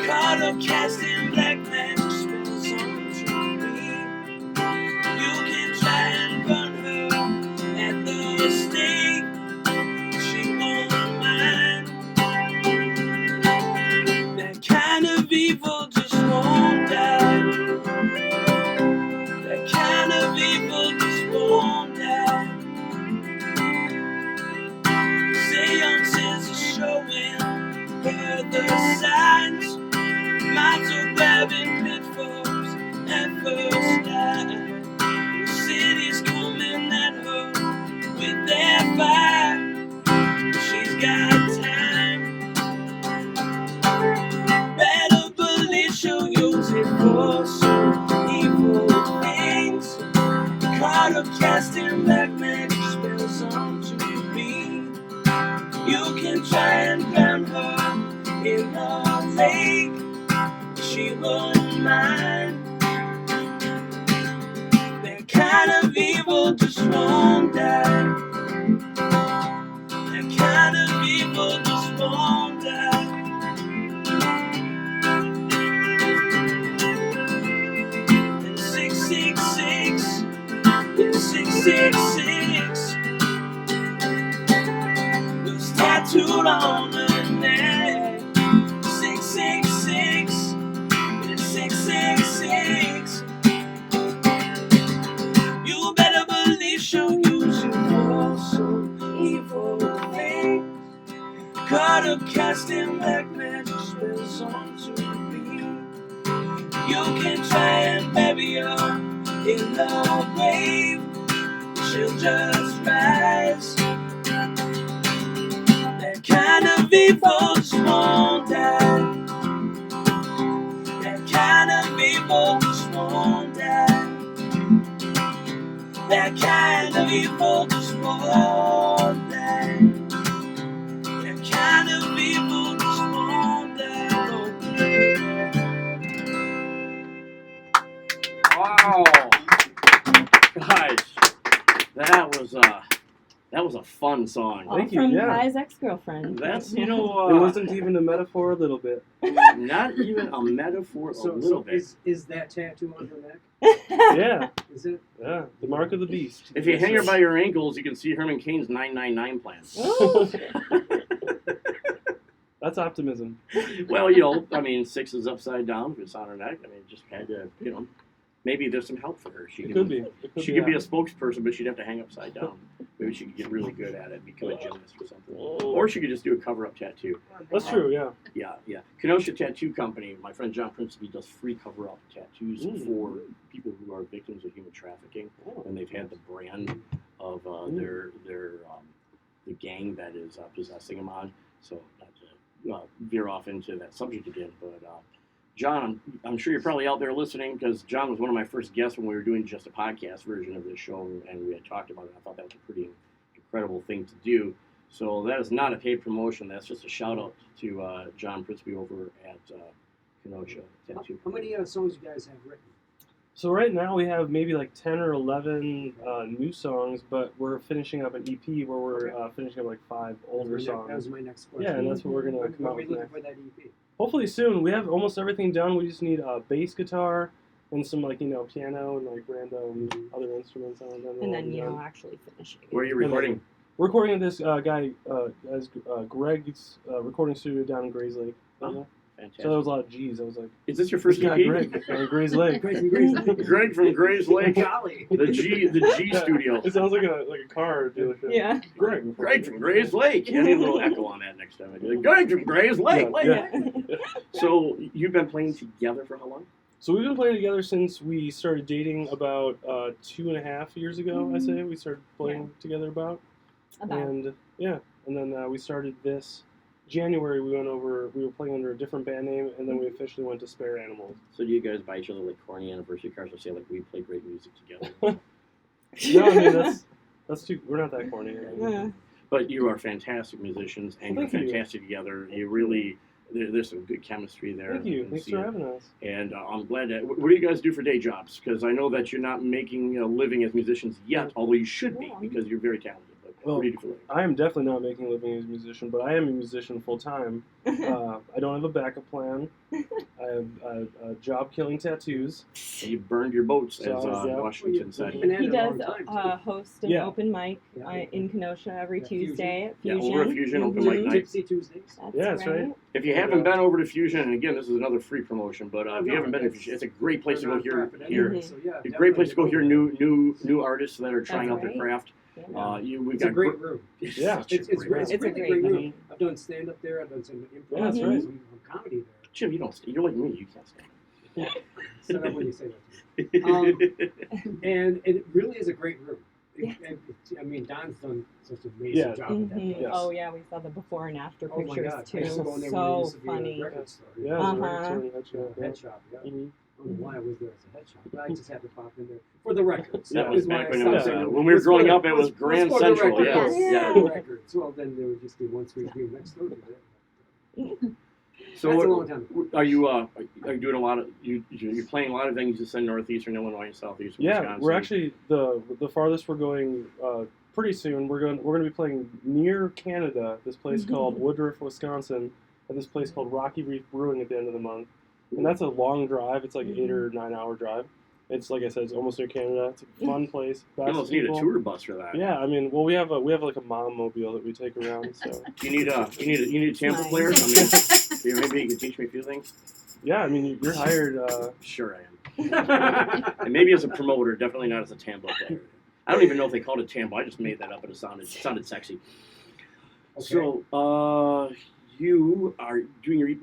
Caught her casting black magic spells onto me. You can try and burn her at the stake. She won't mind. That kind of evil just won't die. That kind of evil just won't die. Seances are showing her the signs. Minds are grabbing pitfalls at first light. The city's coming at her with their fire. She's got time. Better believe she'll use it for some evil things. Caught her casting black magic spells onto me. You can try and drown her in a lake. She won't mind. That kind of evil just won't die. That kind of evil just won't die. And 666, yeah, 666 was tattooed on her neck. 666. 666. You better believe she'll use you for some evil thing. Caught her casting black magic spells onto me. You can try and bury her in the grave. She'll just rise. That kind of evil just won't die. That kind That kind of evil just won't die. That kind of evil just won't die. Wow, guys, that was a fun song. All from Kai's ex-girlfriend. That's It wasn't even a metaphor a little bit. not even a metaphor a little bit. Is that tattoo on her neck? Yeah. Is it? Yeah, the mark of the beast. If you hang her by your ankles, you can see Herman Cain's 999 plan. That's optimism. Well, you know, I mean, 6 is upside down if it's on her neck. I mean, just had to, you know, maybe there's some help for her. She It could be. She could be a spokesperson, but she'd have to hang upside down. Maybe she could get really good at it, become a gymnast or something. Or she could just do a cover-up tattoo. That's true, yeah. Yeah. Kenosha Tattoo Company, my friend John Principe does free cover-up tattoos for people who are victims of human trafficking, and they've had the brand of the gang that is possessing them on. So not to veer off into that subject again, but John, I'm sure you're probably out there listening because John was one of my first guests when we were doing just a podcast version of this show, and we had talked about it. I thought that was a pretty incredible thing to do. So that is not a paid promotion. That's just a shout out to John Principe over at Kenosha Tattoo. How many songs you guys have written? So right now we have maybe like 10 or 11 new songs, but we're finishing up an EP where we're finishing up like 5 older songs. That was my next question. Yeah, and that's what we're going to come out When are we with looking next. for that EP? Hopefully soon. We have almost everything done. We just need a bass guitar and some like, you know, piano and like random other instruments. And then, you know, actually finishing. Where are you recording? We're recording at this guy, Greg's recording studio down in Grays Lake. Oh, fantastic. So there was a lot of G's. I was like, is this your first guy, EP? Greg, Grays Lake. Greg from Grays Lake. Golly. The G studio. It sounds like a car dealership. Yeah. Greg from Grays Lake. You need a little echo on that next time. Greg from Grays Lake. Yeah. So you've been playing together for how long? So we've been playing together since we started dating about 2.5 years ago, I say. We started playing together about. And yeah, and then we started this January. We were playing under a different band name, and then we officially went to Spare Animals. So do you guys buy each other like corny anniversary cards or say like we play great music together? No, I mean that's too. We're not that corny. But you are fantastic musicians, and you're Thank you. fantastic together. You really. There's some good chemistry there. Thank you. Thanks for having us. And I'm glad that. What do you guys do for day jobs? Because I know that you're not making a living as musicians yet, although you should be because you're very talented. But what do you do for a living? I am definitely not making a living as a musician, but I am a musician full time. I don't have a backup plan. I have a job killing tattoos. You burned your boats, as yeah. Washington said. He does host an open mic in Kenosha every Tuesday at Fusion. Yeah, over at Fusion, open mic night. Tipsy Tuesdays. That's right. If you haven't been over to Fusion, and again, this is another free promotion, but if you haven't been to Fusion, it's a great place to go hear. A great place to go hear new artists that are trying out their craft. It's a great room. Yeah, it's a really great room. I've done stand up there. I've done some improv. Yeah, that's right. Some comedy there. Jim, you're like me. You can't stand. Set up when you say that to me. And it really is a great room. I mean, Don's done such an amazing job with that place. Oh yeah, we saw the before and after Oh my pictures God. too. I used to go in there when there So used to be a funny. record store. Head shop. I don't know why I was there as a head shop, but I just had to pop in there for the records. That That was why back I when it was, stopped when we were growing up, it was Grand for the Central. records. Yes. For the records. Well, then there would just be one sweet green next door to that. So That's a long time ago. are you doing a lot of you're playing a lot of venues in northeastern Illinois and southeastern Wisconsin? We're actually the farthest we're going pretty soon. We're going to be playing near Canada. This place called Woodruff, Wisconsin, at this place called Rocky Reef Brewing at the end of the month, and that's a long drive. It's like 8 or 9 hour drive. It's like I said, it's almost near Canada. It's a fun place. You almost need a tour bus for that. Yeah, I mean, well, we have like a mom mobile that we take around. So you need a Tampa player. I mean, maybe you can teach me a few things. Yeah, I mean, you're hired. Sure, I am. And maybe as a promoter, definitely not as a Tampa player. I don't even know if they called it Tampa. I just made that up, and it sounded sexy. Okay. So, you are doing your EP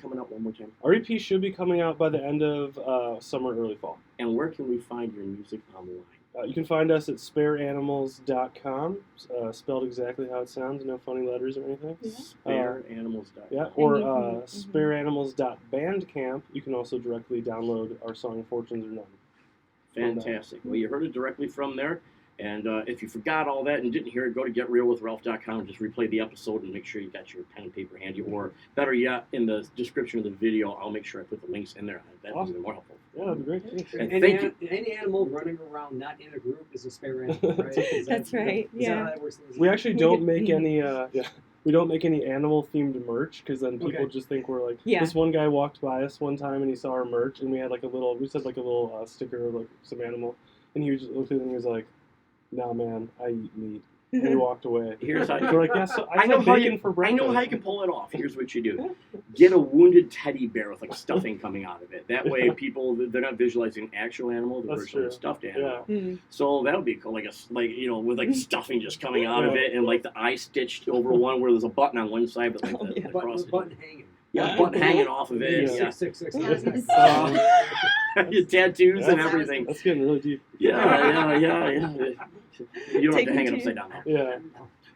coming out one more time. Our EP should be coming out by the end of summer, early fall. And where can we find your music online? You can find us at spareanimals.com, spelled exactly how it sounds, no funny letters or anything. Spareanimals.com. Yeah, or spareanimals.bandcamp. You can also directly download our song Fortunes Are None. Fantastic. Well, you heard it directly from there. And if you forgot all that and didn't hear it, go to getrealwithralph.com and just replay the episode and make sure you got your pen and paper handy. Or better yet, in the description of the video, I'll make sure I put the links in there. That'd be even more helpful. Yeah, that'd be great. And Any animal running around not in a group is a spare animal, right? That's right. Is that how Yeah. that works? We actually don't make any. We don't make any animal themed merch because then people Okay. just think we're like. Yeah. This one guy walked by us one time and he saw our merch and we had like a little. We said like a little sticker of like some animal, and he was just looked at it and he was like, "Nah, man, I eat meat." And he walked away. Here's how We're like, "Yes, I know how bacon you, for I breakfast." know how you can pull it off. Here's what you do. Get a wounded teddy bear with like stuffing coming out of it. That way people, they're not visualizing actual animal, they're That's visualizing true. stuffed animal. Yeah. So that would be cool, with like stuffing just coming out of it and like the eye stitched over one where there's a button on one side but like the cross. Button hanging. Yeah, button hanging off of it. Yeah. 666. Your tattoos and That's- everything. That's getting really deep. Yeah. You don't have to hang it upside down. Yeah.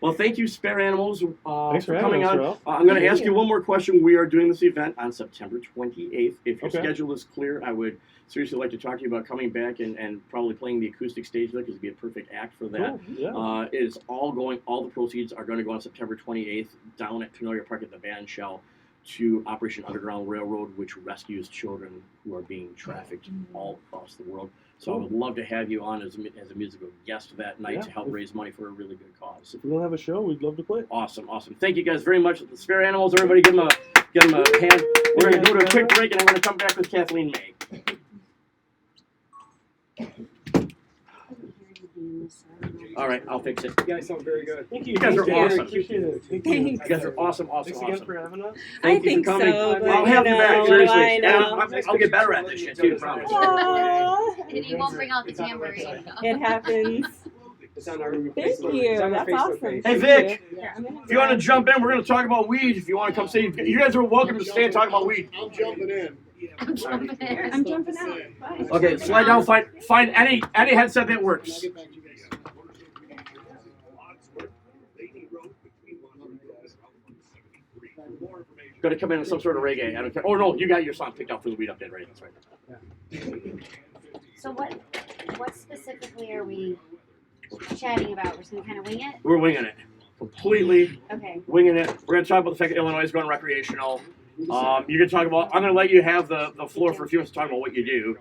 Well, thank you, Spare Animals, Thanks for for coming having on. us, Ralph. I'm going to ask you one more question. We are doing this event on September 28th. If your Okay. schedule is clear, I would seriously like to talk to you about coming back and probably playing the acoustic stage there because it'd be a perfect act for that. Cool. Yeah. It is all the proceeds are going to go on September 28th down at Panoria Park at the band shell to Operation Underground Railroad, which rescues children who are being trafficked all across the world. So I would love to have you on as a musical guest that night to help raise money for a really good cause. If we don't have a show, we'd love to play. Awesome. Thank you guys very much. The Spare Animals, everybody give them a hand. We're going to go to a quick break and I'm going to come back with Kathleen May. All right, I'll fix it. You guys sound very good. Thank you. You guys are awesome. Appreciate it. Thank You you. guys are awesome. Thanks again for having us. Thank you think for coming. so, but I'll have you back, what do seriously. I know? And I'll get better at this shit too, promise. And he won't bring out the tambourine. It happens. It's on our Thank Facebook. you. It's on our That's Facebook awesome. page. Hey, Vic, Yeah, I'm gonna if you want to jump in, we're going to talk about weed. If you want to come say, you guys are welcome to stay and talk about weed. I'm jumping in. I'm jumping in. I'm jumping out. Bye. Okay, slide down, find any headset that works. Got to come in with some sort of reggae. I don't care. Oh no, you got your song picked out for the weed update, right? That's right. So what specifically are we chatting about? We're just gonna kind of wing it? We're winging it. Completely Okay. winging it. We're going to talk about the fact that Illinois is going recreational. You're going to talk about, I'm going to let you have the floor for a few minutes to talk about what you do.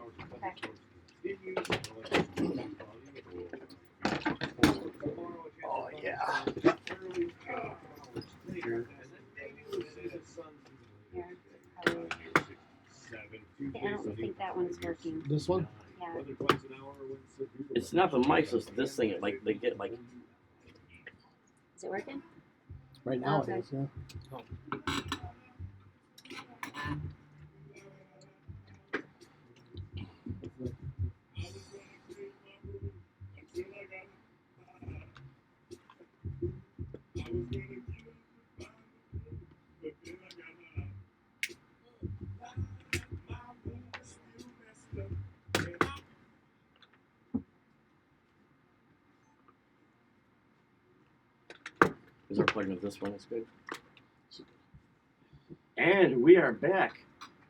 Oh, yeah. I don't think that one's working. This one? Yeah. It's not the mics, it's this thing. They get like. Is it working? Right now Okay. it is, yeah. Is our plug into this one? That's good. And we are back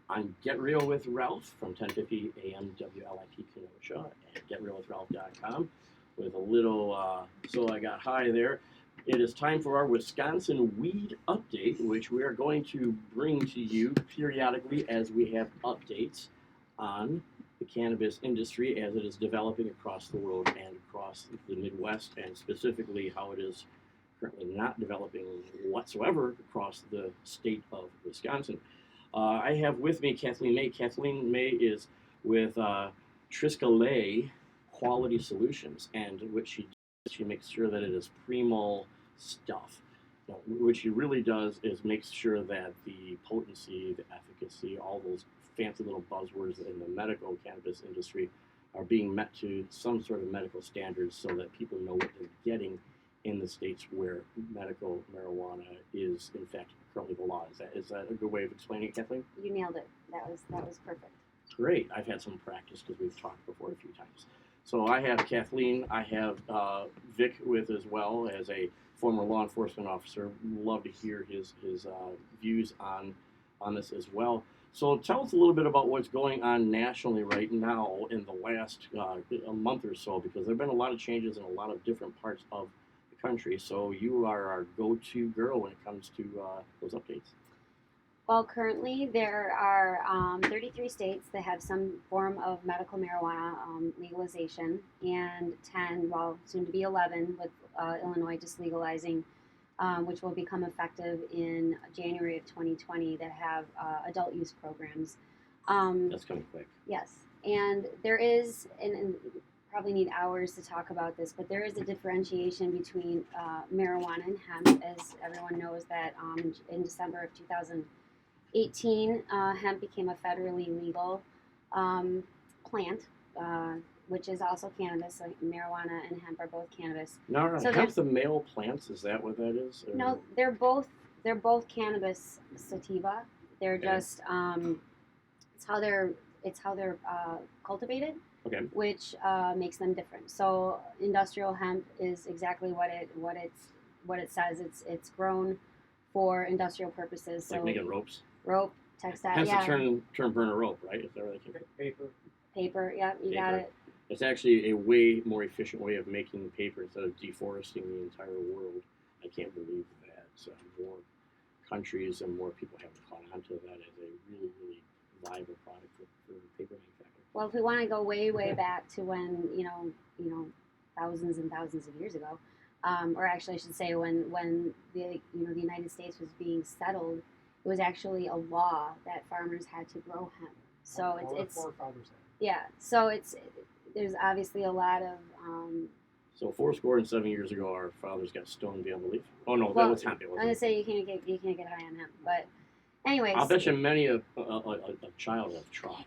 on Get Real with Ralph from 1050 AM WLIP Kenosha and GetRealWithRalph.com with a little, so I got high there. It is time for our Wisconsin Weed Update, which we are going to bring to you periodically as we have updates on the cannabis industry as it is developing across the world and across the Midwest, and specifically how it is currently not developing whatsoever across the state of Wisconsin. I have with me Kathleen May. Kathleen May is with Triskelay Quality Solutions, and what she does, she makes sure that it is primo stuff. Now, what she really does is makes sure that the potency, the efficacy, all those fancy little buzzwords in the medical cannabis industry are being met to some sort of medical standards so that people know what they're getting in the states where medical marijuana is, in fact, currently the law. Is that a good way of explaining it, Kathleen? You nailed it. That was perfect. Great. I've had some practice because we've talked before a few times. So I have Kathleen. I have Vic with as well as a former law enforcement officer. Love to hear his views on this as well. So tell us a little bit about what's going on nationally right now in the last a month or so, because there have been a lot of changes in a lot of different parts of the country. So you are our go-to girl when it comes to those updates. Well, currently there are 33 states that have some form of medical marijuana legalization, and 10, well, soon to be 11, with Illinois just legalizing, which will become effective in January of 2020, that have adult use programs. That's coming quick. Yes, and there is, and probably need hours to talk about this, but there is a differentiation between marijuana and hemp, as everyone knows that in December of 2018, hemp became a federally legal plant, which is also cannabis. So marijuana and hemp are both cannabis. Now, So hemp's the male plants. Is that what that is? Or? No, they're both cannabis sativa. They're just it's how they're cultivated, which makes them different. So industrial hemp is exactly what it says. It's grown for industrial purposes. So like making ropes. Rope, textile. Hence yeah. the term burn a rope, right? Is that right? Paper. Yeah, you got it. It's actually a way more efficient way of making paper instead of deforesting the entire world. I can't believe that more countries and more people have caught on to that as a really, really viable product for paper manufacturing. Well, if we want to go way, way back to when you know, thousands and thousands of years ago, or actually I should say when the United States was being settled, it was actually a law that farmers had to grow hemp. So it's forefathers had. Yeah. So there's obviously a lot of. So 7 years ago, our fathers got stoned beyond belief. Oh no, Well, that was hemp. It I'm wasn't. gonna say you can't get high on hemp, but anyways. I'll bet you many a child have tried.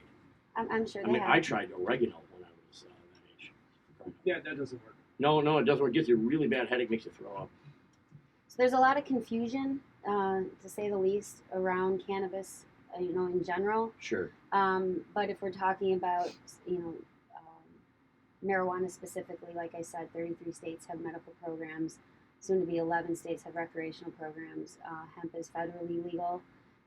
I'm sure I they mean, have. I tried oregano when I was that age. Yeah, that doesn't work. No, it doesn't work. It gives you a really bad headache, makes you throw up. So there's a lot of confusion, to say the least, around cannabis, in general. Sure. But if we're talking about, marijuana specifically, like I said, 33 states have medical programs. Soon to be 11 states have recreational programs. Hemp is federally legal.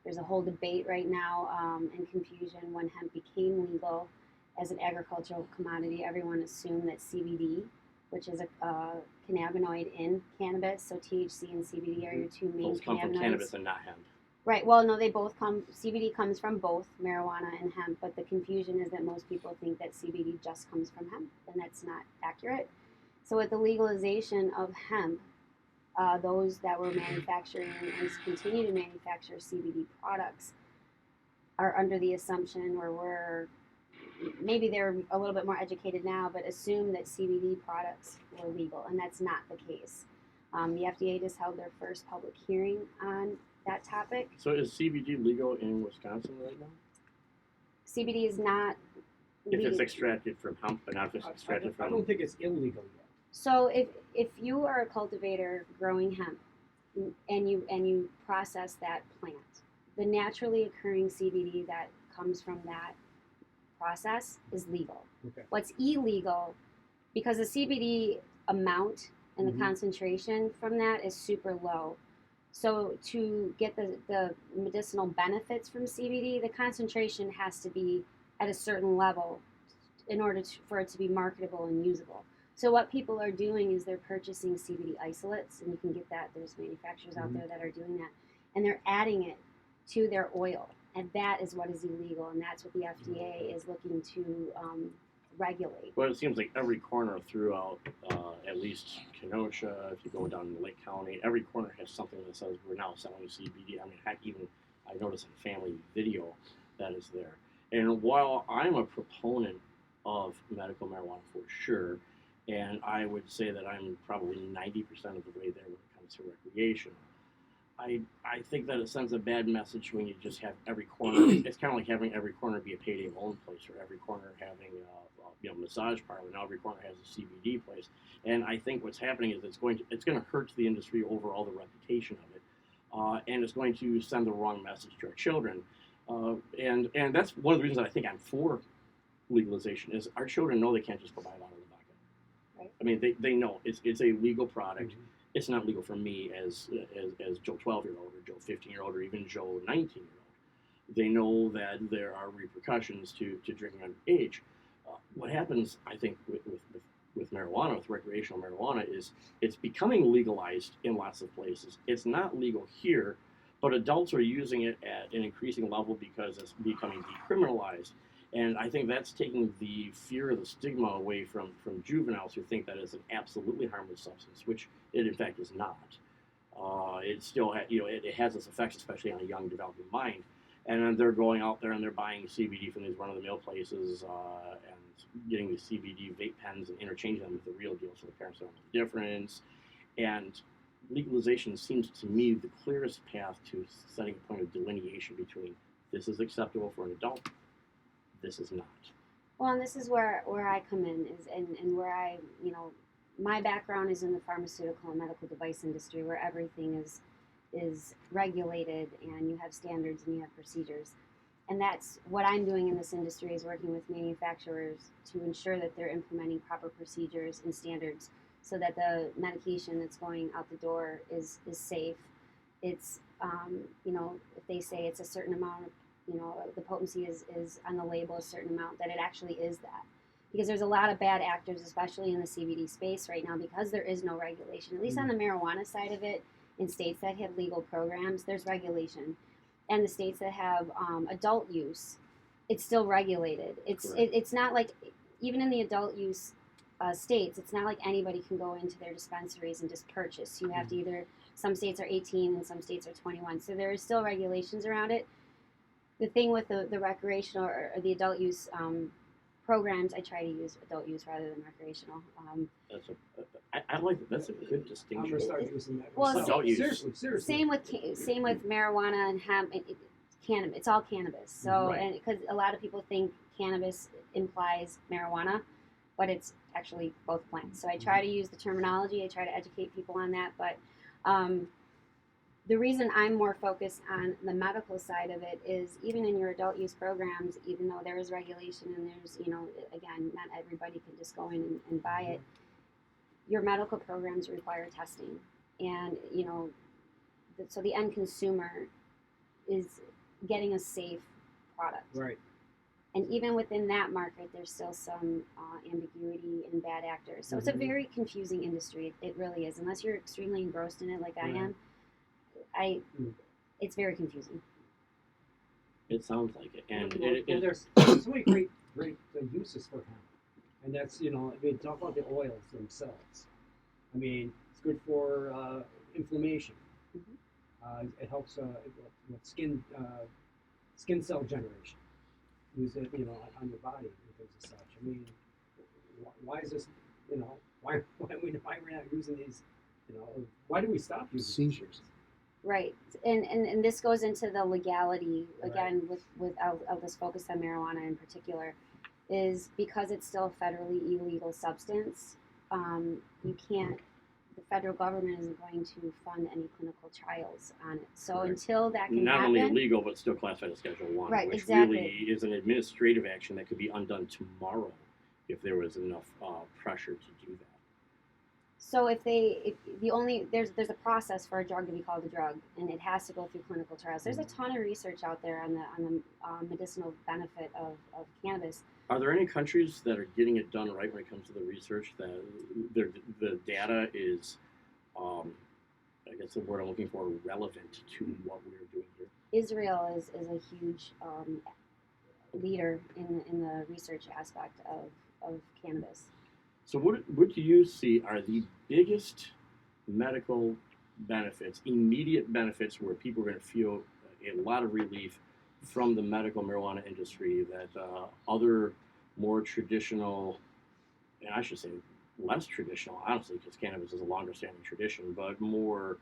There's a whole debate right now and confusion. When hemp became legal as an agricultural commodity, everyone assumed that CBD, which is a cannabinoid in cannabis, so THC and CBD are your two main Those come cannabinoids. from cannabis and not hemp. Right. Well, no, they both come. CBD comes from both marijuana and hemp, but the confusion is that most people think that CBD just comes from hemp, and that's not accurate. So with the legalization of hemp, those that were manufacturing and continue to manufacture CBD products are under the assumption, or maybe they're a little bit more educated now, but assume that CBD products were legal, and that's not the case. The FDA just held their first public hearing on that topic. So is CBD legal in Wisconsin right now? CBD is not If it's extracted from hemp, but not if it's extracted from. I don't think it's illegal yet. So if you are a cultivator growing hemp and you process that plant, the naturally occurring CBD that comes from that process is legal. Okay. What's illegal, because the CBD amount and the concentration from that is super low. So to get the medicinal benefits from CBD, the concentration has to be at a certain level in order for it to be marketable and usable. So what people are doing is they're purchasing CBD isolates, and you can get that. There's manufacturers out there that are doing that, and they're adding it to their oil, and that is what is illegal, and that's what the FDA is looking to regulate. Well, it seems like every corner throughout, at least Kenosha, if you go down to Lake County, every corner has something that says we're now selling CBD. I mean, heck, even I noticed in Family Video that is there. And while I'm a proponent of medical marijuana for sure, and I would say that I'm probably 90% of the way there when it comes to recreational, I think that it sends a bad message when you just have every corner. It's kind of like having every corner be a payday loan place, or every corner having massage parlor. Now every corner has a CBD place, and I think what's happening is it's going to hurt the industry overall, the reputation of it, and it's going to send the wrong message to our children. And that's one of the reasons that I think I'm for legalization is our children know they can't just go buy a bottle of vodka. Right. I mean, they know it's a legal product. It's not legal for me as Joe 12-year-old or Joe 15-year-old or even Joe 19-year-old. They know that there are repercussions to drinking underage. What happens, I think, with marijuana, with recreational marijuana, is it's becoming legalized in lots of places. It's not legal here, but adults are using it at an increasing level because it's becoming decriminalized. And I think that's taking the fear or the stigma away from juveniles who think that it's an absolutely harmless substance, which it in fact is not. It still it has its effects, especially on a young developing mind. And then they're going out there and they're buying CBD from these run-of-the-mill places and getting these CBD vape pens and interchanging them with the real deal so the parents don't know the difference. And legalization seems to me the clearest path to setting a point of delineation between this is acceptable for an adult, this is not. Well, and this is where I come in, and where I, my background is in the pharmaceutical and medical device industry, where everything is regulated and you have standards and you have procedures. And that's what I'm doing in this industry, is working with manufacturers to ensure that they're implementing proper procedures and standards so that the medication that's going out the door is safe. It's, if they say it's a certain amount of, the potency is on the label a certain amount, that it actually is that. Because there's a lot of bad actors, especially in the CBD space right now, because there is no regulation. At least on the marijuana side of it, in states that have legal programs, there's regulation. And the states that have adult use, it's still regulated. It's not like, even in the adult use states, it's not like anybody can go into their dispensaries and just purchase. You have to either, some states are 18 and some states are 21. So there is still regulations around it. The thing with the recreational or the adult use programs, I try to use adult use rather than recreational. I like that. That's a good distinction. I'm gonna start using that. Well, adult use. Seriously. Same with marijuana and hemp. Cannabis. It's all cannabis. So, Right. And because a lot of people think cannabis implies marijuana, but it's actually both plants. So I try to use the terminology. I try to educate people on that. But the reason I'm more focused on the medical side of it is, even in your adult use programs, even though there is regulation and there's, again, not everybody can just go in and buy it, your medical programs require testing. And, so the end consumer is getting a safe product. Right. And even within that market, there's still some ambiguity and bad actors. So it's a very confusing industry. It really is. Unless you're extremely engrossed in it like I am, it's very confusing. It sounds like it. And there's so many great uses for hemp. And that's, talk about the oils themselves. I mean, it's good for inflammation. It helps with skin cell generation. Use it, on your body and things as such. I mean, why is this, why we're not using these, why do we stop using seizures? Right, and this goes into the legality again. With I'll just focus on marijuana in particular, is because it's still a federally illegal substance. You can't. The federal government isn't going to fund any clinical trials on it. So until that can not happen, only illegal but still classified as Schedule 1, right, which exactly. really is an administrative action that could be undone tomorrow if there was enough pressure to do that. So there's a process for a drug to be called a drug, and it has to go through clinical trials. There's a ton of research out there on the medicinal benefit of cannabis. Are there any countries that are getting it done right when it comes to the research, that the data is, I guess the word I'm looking for, relevant to what we're doing here? Israel is a huge leader in the research aspect of cannabis. So what do you see are the biggest medical benefits, immediate benefits, where people are going to feel a lot of relief from the medical marijuana industry that other more traditional, and I should say less traditional, honestly, because cannabis is a longer standing tradition, but more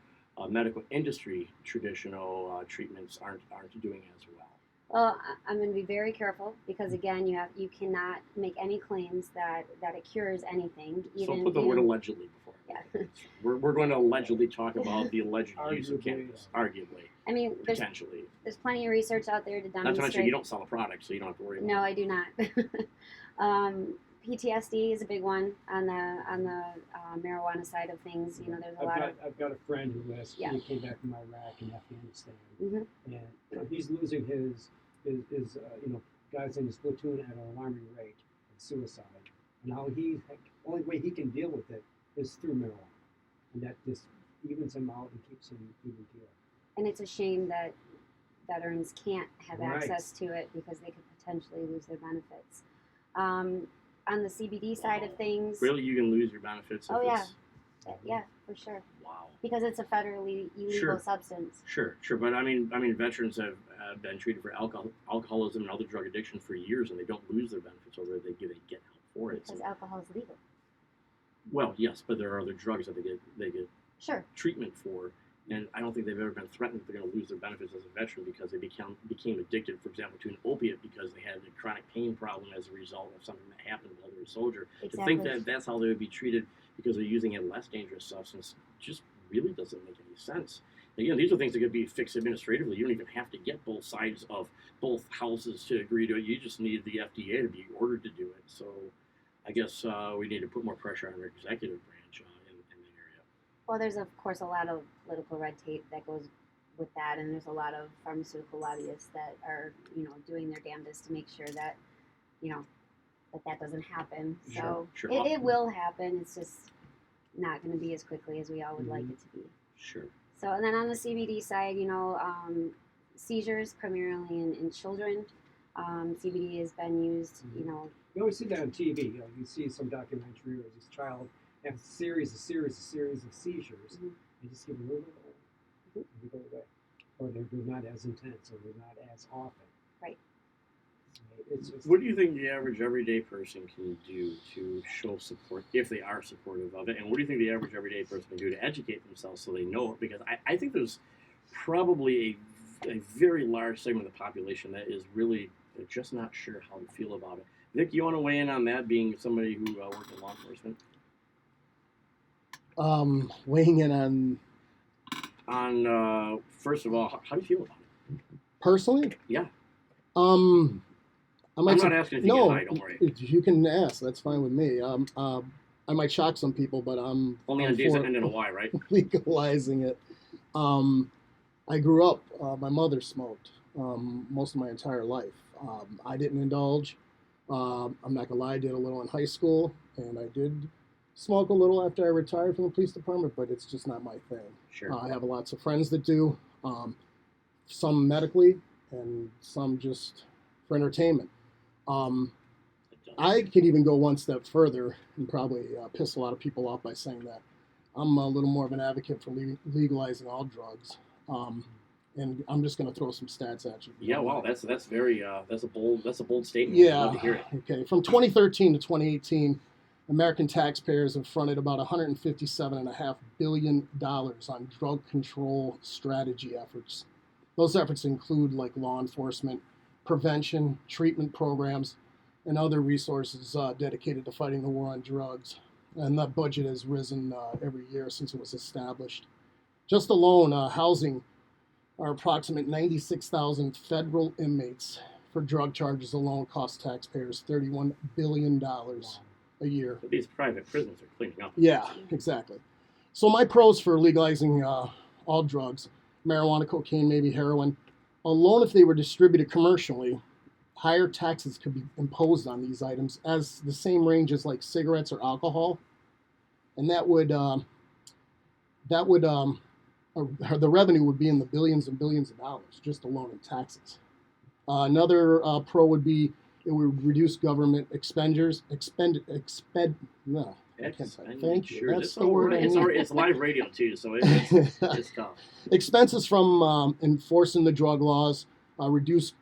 medical industry traditional treatments aren't doing as well? Well, I'm going to be very careful, because again, you cannot make any claims that it cures anything. So put the word allegedly before. Yeah. We're going to allegedly talk about the alleged use of cannabis, arguably. I mean, potentially. There's plenty of research out there to demonstrate. Not to mention you don't sell a product, so you don't have to worry about it. No, I do not. PTSD is a big one on the marijuana side of things. You know, there's a lot of. I've got a friend who he came back from Iraq and Afghanistan, and he's losing his guys in his platoon at an alarming rate of suicide. And now only way he can deal with it is through marijuana, and that just evens him out and keeps him even keeled. And it's a shame that veterans can't have access to it because they could potentially lose their benefits. On the CBD side of things, Really, you can lose your benefits. Oh yeah, yeah, for sure. Wow. Because it's a federally illegal substance. Sure. But I mean, veterans have been treated for alcoholism and other drug addiction for years, and they don't lose their benefits, or they get help for it. Because alcohol is legal. Well, yes, but there are other drugs that they get treatment for, and I don't think they've ever been threatened that they're going to lose their benefits as a veteran because they became addicted, for example, to an opiate because they had a chronic pain problem as a result of something that happened while they were a soldier. Exactly. To think that that's how they would be treated because they're using a less dangerous substance just really doesn't make any sense. Again, these are things that could be fixed administratively. You don't even have to get both sides of both houses to agree to it. You just need the FDA to be ordered to do it. So I guess we need to put more pressure on our executive branch in that area. Well, there's of course a lot of political red tape that goes with that, and there's a lot of pharmaceutical lobbyists that are, doing their damnedest to make sure that, that doesn't happen. So Sure. It will happen. It's just not going to be as quickly as we all would like it to be. Sure. So, and then on the CBD side, seizures primarily in children. CBD has been used, You always see that on TV. You see some documentary where this child has a series of seizures. They just give a little bit and they go away. Or they're not as intense, or they're not as often. Right. What do you think the average everyday person can do to show support, if they are supportive of it? And what do you think the average everyday person can do to educate themselves so they know it? Because I think there's probably a very large segment of the population that is really just not sure how to feel about it. Vic, you want to weigh in on that, being somebody who worked in law enforcement? Weighing in on first of all, how do you feel about it? Personally? Yeah. I'm not asking if you get high, don't worry. You can ask. That's fine with me. I might shock some people, but I'm only on days that end in a Y, right? Legalizing it. I grew up. My mother smoked most of my entire life. I didn't indulge. I'm not gonna lie. I did a little in high school, and I did smoke a little after I retired from the police department, but it's just not my thing. Sure. I have lots of friends that do. Some medically, and some just for entertainment. I could even go one step further and probably piss a lot of people off by saying that I'm a little more of an advocate for legalizing all drugs. And I'm just going to throw some stats at you. Yeah, wow, that's very that's a bold statement. Yeah. I'd love to hear it. Okay, from 2013 to 2018, American taxpayers have fronted about $157.5 billion on drug control strategy efforts. Those efforts include like law enforcement, prevention, treatment programs, and other resources dedicated to fighting the war on drugs. And that budget has risen every year since it was established. Just alone, housing our approximate 96,000 federal inmates for drug charges alone cost taxpayers $31 billion a year. But these private prisons are cleaning up. Yeah, exactly. So my pros for legalizing all drugs, marijuana, cocaine, maybe heroin, alone if they were distributed commercially, higher taxes could be imposed on these items as the same range as like cigarettes or alcohol. And the revenue would be in the billions and billions of dollars just alone in taxes. Another pro would be it would reduce government expenditures. Thank you. Sure. That's the word. It's live radio too, so it's tough. Expenses from enforcing the drug laws, reduce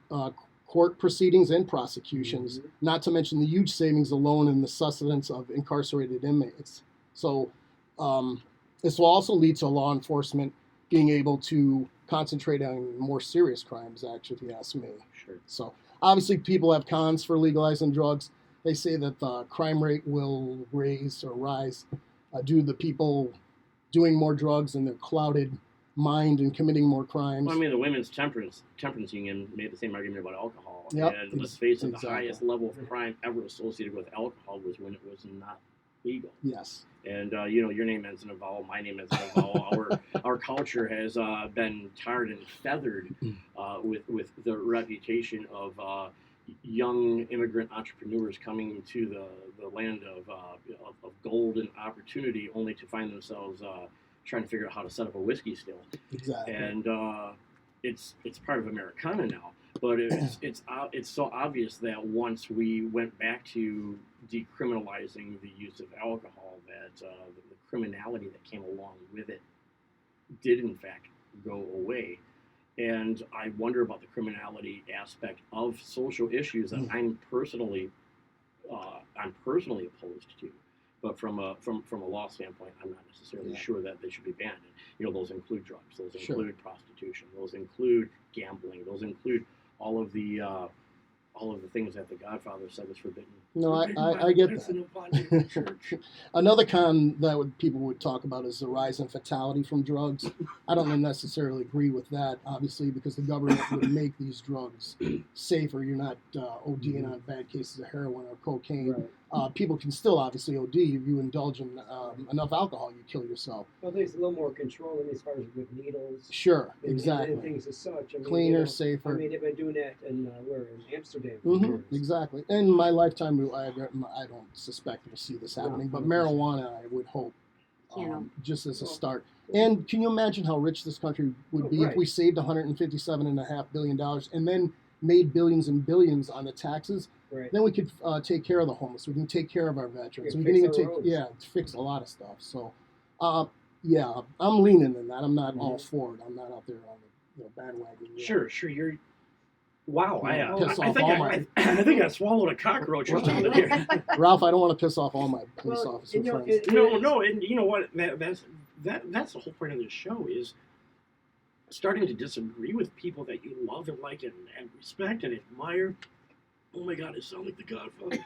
court proceedings and prosecutions, not to mention the huge savings alone in the sustenance of incarcerated inmates. So this will also lead to law enforcement being able to concentrate on more serious crimes, actually, if you ask me. Sure. So obviously people have cons for legalizing drugs. They say that the crime rate will rise due to the people doing more drugs and their clouded mind and committing more crimes. Well, I mean, the Women's Temperance Union made the same argument about alcohol. Yep, And let's face it, exactly. the highest level of crime ever associated with alcohol was when it was not legal. Yes. And your name ends in a vowel, my name ends in a vowel. Our culture has been tarred and feathered with the reputation of young immigrant entrepreneurs coming to the land of gold and opportunity, only to find themselves trying to figure out how to set up a whiskey still. Exactly. And it's part of Americana now. But it's so obvious that once we went back to decriminalizing the use of alcohol, that the criminality that came along with it did in fact go away. And I wonder about the criminality aspect of social issues that I'm personally opposed to. But from a law standpoint, I'm not necessarily sure that they should be banned. Those include drugs, those include prostitution, those include gambling, those include all of the things that the Godfather said was forbidden. No, I get that. Another con that people would talk about is the rise in fatality from drugs. I don't necessarily agree with that, obviously, because the government would make these drugs safer. You're not ODing on bad cases of heroin or cocaine. Right. People can still obviously OD. If you indulge in enough alcohol, you kill yourself. Well, there's a little more control as far as with needles. Sure, and, exactly. And things as such. I mean, Cleaner, safer. I mean, they've been doing that in Amsterdam. Mm-hmm, exactly. In my lifetime, I don't suspect we'll see this happening, but marijuana, I would hope, just as a start. And can you imagine how rich this country would be if we saved $157.5 billion and then made billions and billions on the taxes? Right. Then we could take care of the homeless. We can take care of our veterans. We can even fix a lot of stuff. So, I'm leaning in that. I'm not all for it. I'm not out there on the bandwagon. Sure. You're. Wow, I think I swallowed a cockroach or something here. Ralph, I don't want to piss off all my police officer friends. No, and you know what? That's the whole point of this show is starting to disagree with people that you love and like and respect and admire. Oh my God, it sounds like the Godfather.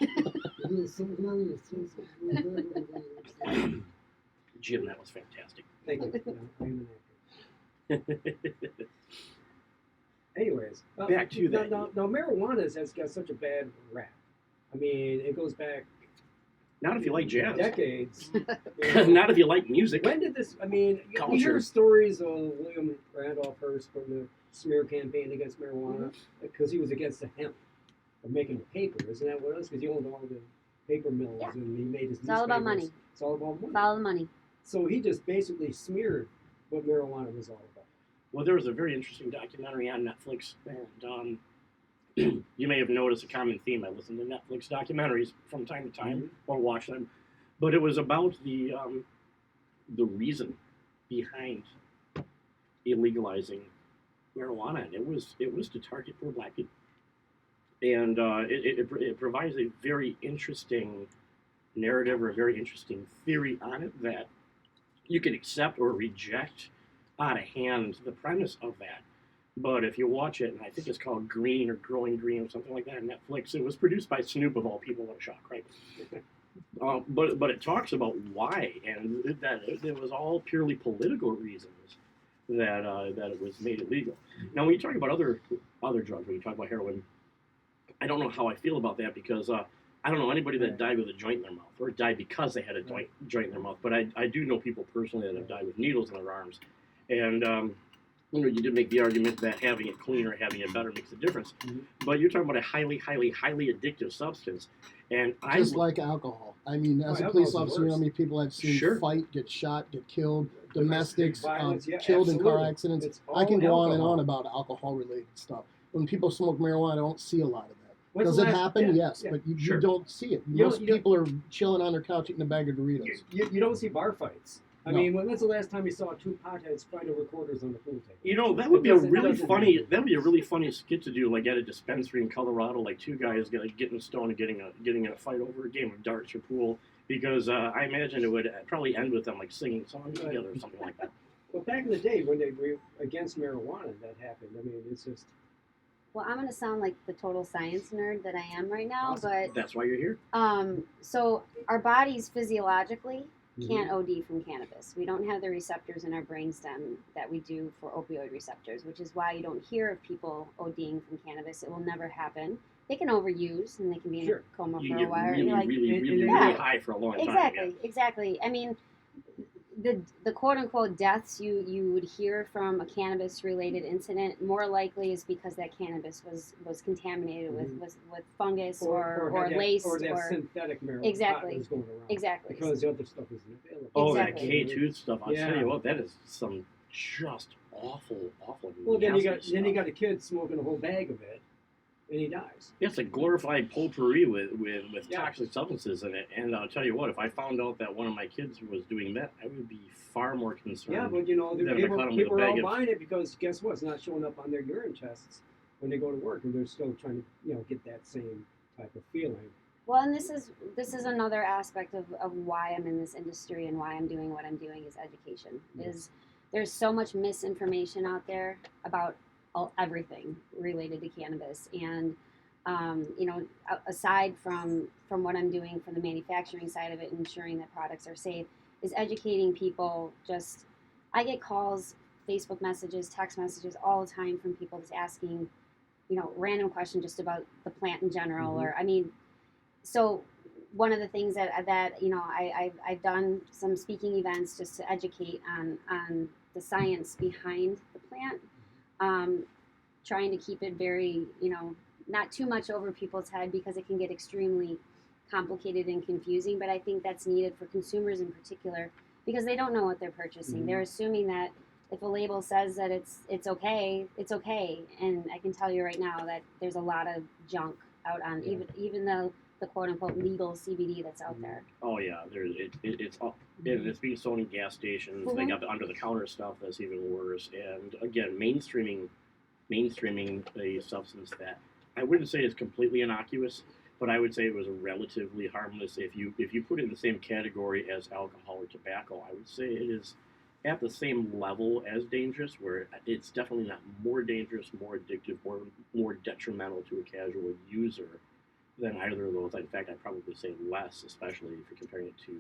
Jim, that was fantastic. Thank you. Anyways, back to that. Now, marijuana has got such a bad rap. I mean, it goes back. Not if you like jazz. Decades. Not if you like music. When did this? I mean, you hear stories of William Randolph Hearst from the smear campaign against marijuana because he was against the hemp of making the paper. Isn't that what it was? Because he owned all the paper mills and he made his. It's all about money. It's all about money. Follow the money. So he just basically smeared what marijuana was all about. Well, there was a very interesting documentary on Netflix, and you may have noticed a common theme. I listen to Netflix documentaries from time to time, or watch them, but it was about the reason behind illegalizing marijuana, and it was to target poor black people, and it provides a very interesting narrative or a very interesting theory on it that you can accept or reject out of hand the premise of that. But if you watch it, and I think it's called Green or Growing Green or something like that on Netflix, it was produced by Snoop of all people. What a shock, right? But it talks about why, and that it was all purely political reasons that it was made illegal. Now, when you talk about other drugs, when you talk about heroin, I don't know how I feel about that because I don't know anybody that died with a joint in their mouth or died because they had a joint in their mouth. But I do know people personally that have died with needles in their arms. And, you did make the argument that having it clean or having it better makes a difference. Mm-hmm. But you're talking about a highly, highly, highly addictive substance. And just like alcohol. I mean, as a police officer, you know how many people I've seen fight, get shot, get killed, domestics, killed in car accidents. I can go on and on about alcohol-related stuff. When people smoke marijuana, I don't see a lot of that. Does it happen? Yes, but you don't see it. Most people are chilling on their couch eating a bag of Doritos. You don't see bar fights. I mean, when's the last time you saw two potheads fight over quarters on the pool table? That would be a really funny skit to do, like at a dispensary in Colorado, like two guys getting stoned and getting in a fight over a game of darts or pool, because I imagine it would probably end with them like singing songs together or something like that. Well, back in the day when they were against marijuana, that happened. I mean, it's just. Well, I'm going to sound like the total science nerd that I am right now, but that's why you're here. So our bodies physiologically can't OD from cannabis. We don't have the receptors in our brainstem that we do for opioid receptors, which is why you don't hear of people ODing from cannabis. It will never happen. They can overuse and they can be in a coma You for a get while. really, Like, really yeah, high for a long time. exactly, exactly. I mean, the quote unquote deaths you would hear from a cannabis related incident more likely is because that cannabis was contaminated with fungus or laced or that synthetic marijuana exactly was going around. Exactly. Because the other stuff isn't available. Oh, Exactly. that K2 stuff! I'll tell you what, that is some just awful. Well, then you got stuff. a kid smoking a whole bag of it, and he dies. It's a glorified potpourri with toxic substances in it. And I'll tell you what, if I found out that one of my kids was doing that, I would be far more concerned. Yeah, but you know, than if I caught him with a people are all bag of- buying it because guess what? It's not showing up on their urine tests when they go to work, and they're still trying to get that same type of feeling. Well, and this is another aspect of why I'm in this industry and why I'm doing what I'm doing is education. Is there's so much misinformation out there about everything related to cannabis, and aside from what I'm doing from the manufacturing side of it, ensuring that products are safe, is educating people. I get calls, Facebook messages, text messages all the time from people just asking, random questions just about the plant in general, or so one of the things that I've done some speaking events just to educate on the science behind the plant, trying to keep it very, not too much over people's head because it can get extremely complicated and confusing, but I think that's needed for consumers in particular because they don't know what they're purchasing. They're assuming that if a label says that it's okay, it's okay. And I can tell you right now that there's a lot of junk out on even the quote unquote legal CBD that's out there. Oh yeah, it's being sold in gas stations. They got the under the counter stuff that's even worse. And again, mainstreaming a substance that I wouldn't say is completely innocuous, but I would say it was relatively harmless. If you put it in the same category as alcohol or tobacco, I would say it is at the same level as dangerous, where it's definitely not more dangerous, more addictive, more detrimental to a casual user than either of those. In fact, I'd probably say less, especially if you're comparing it to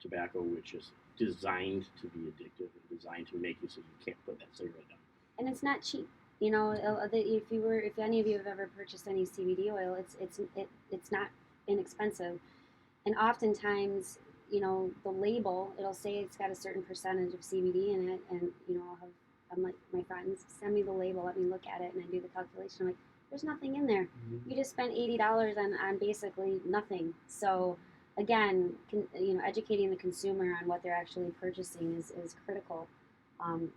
tobacco, which is designed to be addictive and designed to make you so you can't put that cigarette down. And it's not cheap. If any of you have ever purchased any CBD oil, it's not inexpensive, and oftentimes, the label, it'll say it's got a certain percentage of CBD in it, and I'm like, my friends, send me the label, let me look at it, and I do the calculation. I'm like, there's nothing in there. You just spent $80 on basically nothing. So again, educating the consumer on what they're actually purchasing is critical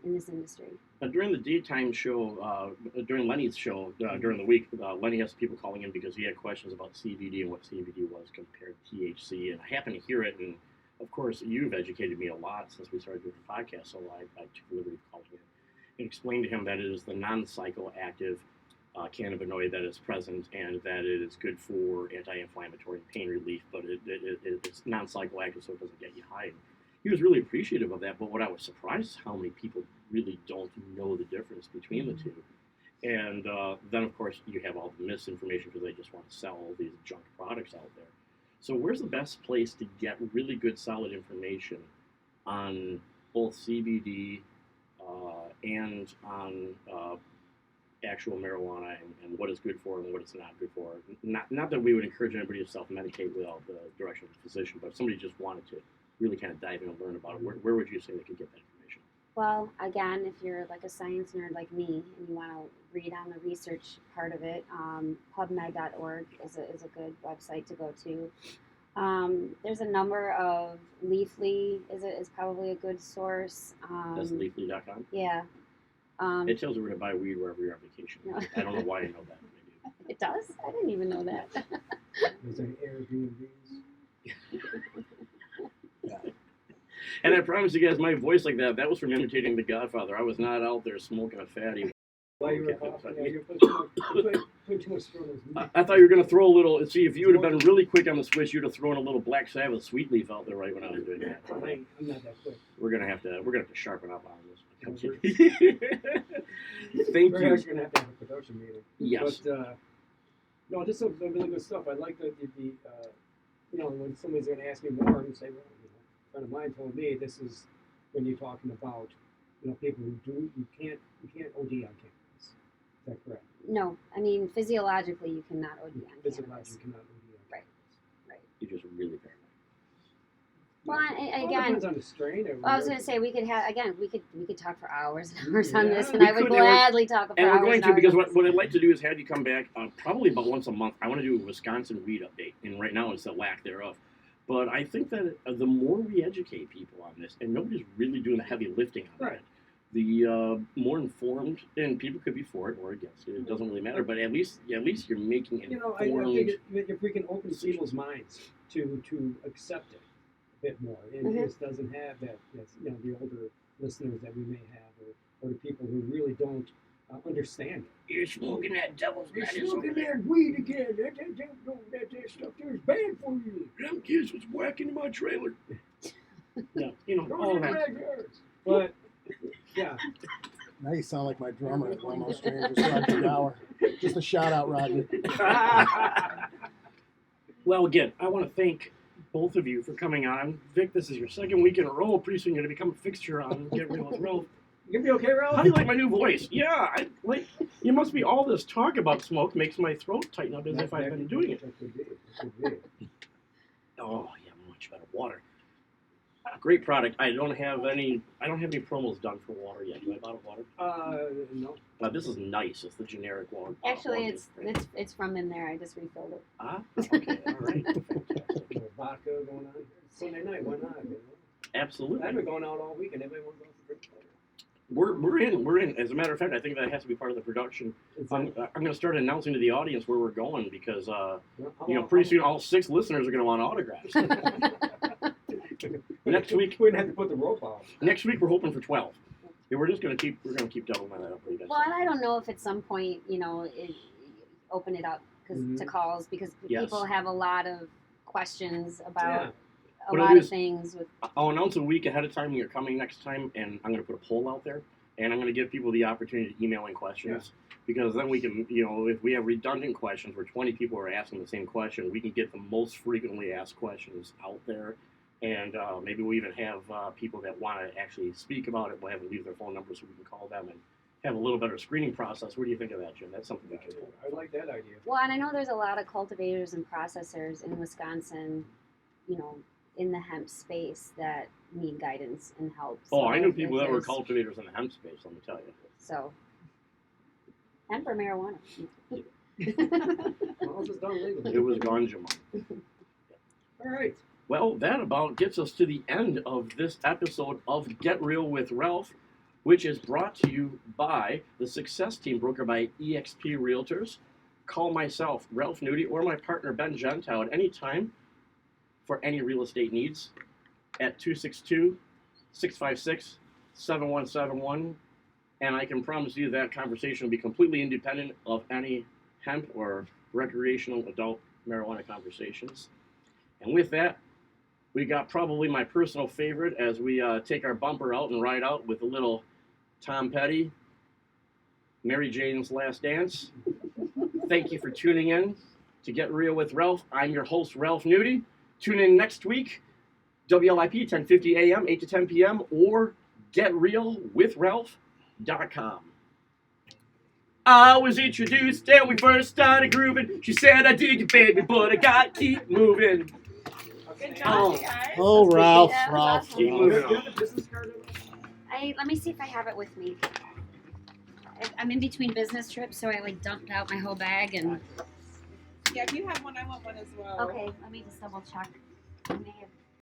in this industry. During the daytime show, during Lenny's show during the week, Lenny has people calling in because he had questions about CBD and what CBD was compared to THC, and I happened to hear it, and of course you've educated me a lot since we started doing the podcast, so I took the liberty of calling in and explained to him that it is the non-psychoactive cannabinoid that is present and that it is good for anti-inflammatory and pain relief, but it's non-psychoactive, so it doesn't get you high. He was really appreciative of that, but what I was surprised is how many people really don't know the difference between the two. And then, of course, you have all the misinformation because they just want to sell all these junk products out there. So where's the best place to get really good, solid information on both CBD and on actual marijuana and what it's good for and what it's not good for? Not that we would encourage anybody to self-medicate without the direction of a physician, but if somebody just wanted to really kind of dive in and learn about it, where would you say they could get that information? Well, again, if you're like a science nerd like me and you want to read on the research part of it, PubMed.org is a good website to go to. There's a number of Leafly is probably a good source. That's Leafly.com? Yeah. It tells you where to buy weed wherever you're on vacation. No. I don't know why I know that. It does? I didn't even know that. There's like Airbnbs. And I promise you guys, my voice like that was from imitating The Godfather. I was not out there smoking a fatty. While you were coughing, you're putting too much through those. I thought you were going to throw a little. See, if you would have been really quick on the switch, you'd have thrown a little Black Sabbath sweet leaf out there right when I was doing that. I'm not that quick. We're gonna have to sharpen up on this. Thank you. We're actually gonna have to have a production meeting. Yes. But no, this is really good stuff. I like the when somebody's gonna ask me more, I'm gonna say, well, friend of mine told me this is when you're talking about, people who you can't OD on campus. Is that correct? No, I mean physiologically you cannot OD on Physiologically cannabis. you cannot OD on Right. campus. Right. You're just really paranoid. Well, It again, depends on the strain. I was going to say we could talk for hours and hours on this, and We I would could, and gladly talk for And hours. we're going and to, hours because on what I'd like to do is have you come back probably about once a month. I want to do a Wisconsin weed update, and right now it's the lack thereof. But I think that the more we educate people on this, and nobody's really doing the heavy lifting on Right. that, the more informed, and people could be for it or against it. It doesn't really matter. But at least you're making informed. I think if we can open people's minds to accept it a bit more, and it doesn't have that, the older listeners that we may have, or the people who really don't understand it. You're smoking that devil's You're medicine. smoking that weed again. That stuff there is bad for you. Them kids was whacking in my trailer. Yeah, all Don't that. get yours. But yeah. Now you sound like my drummer at One More Strangers, Roger Gower. Just a shout out, Roger. Well, again, I want to thank both of you for coming on. Vic, this is your second week in a row. Pretty soon you're going to become a fixture on Get Real with Ralph. You gonna be okay, Ralph? How do you like my new voice? Yeah, you must be all this talk about smoke makes my throat tighten up as if I've been doing it. That could be. Oh, yeah, much better. Water. Great product. I don't have any promos done for water yet. Do I bottle water? No. This is nice. It's the generic water. Actually, it's from in there. I just refilled it. Ah, okay, all right. Vodka going on. Sunday night, why not? Absolutely. I've been going out all weekend. Everybody wants to drink water. We're in. As a matter of fact, I think that has to be part of the production. I'm going to start announcing to the audience where we're going because, pretty soon all 6 listeners are going to want autographs. Next week we're going to have to put the rope on. Next week we're hoping for 12. Yeah, we're going to keep doubling that up. Well, and I don't know if at some point, open it up to calls because people have a lot of questions about a lot of things. I'll announce a week ahead of time when you're coming next time, and I'm going to put a poll out there, and I'm going to give people the opportunity to email in questions because then we can, if we have redundant questions where 20 people are asking the same question, we can get the most frequently asked questions out there. And maybe we'll even have people that want to actually speak about it. We'll have them leave their phone number so we can call them and have a little better screening process. What do you think of that, Jim? That's something we can do. I like that idea. Well, and I know there's a lot of cultivators and processors in Wisconsin, in the hemp space that need guidance and help. Oh, I knew people that were cultivators in the hemp space, let me tell you. So, and for marijuana. Well, it's done legally. It was ganja money. All right. Well, that about gets us to the end of this episode of Get Real with Ralph, which is brought to you by the Success Team, brokered by eXp Realtors. Call myself, Ralph Nudi, or my partner, Ben Gentile, at any time for any real estate needs at 262-656-7171. And I can promise you that conversation will be completely independent of any hemp or recreational adult marijuana conversations. And with that, we got probably my personal favorite as we take our bumper out and ride out with a little Tom Petty, Mary Jane's Last Dance. Thank you for tuning in to Get Real with Ralph. I'm your host, Ralph Nudi. Tune in next week, WLIP, 10:50 a.m., 8 to 10 p.m., or GetRealWithRalph.com. I was introduced and we first started grooving. She said, I dig you, baby, but I gotta keep moving. Good job, you guys. Oh, Ralph, Yeah, Ralph. awesome. Keep moving on. Let me see if I have it with me. I'm in between business trips, so I dumped out my whole bag and. Yeah, if you have one, I want one as well. Okay, let me just double check. I may have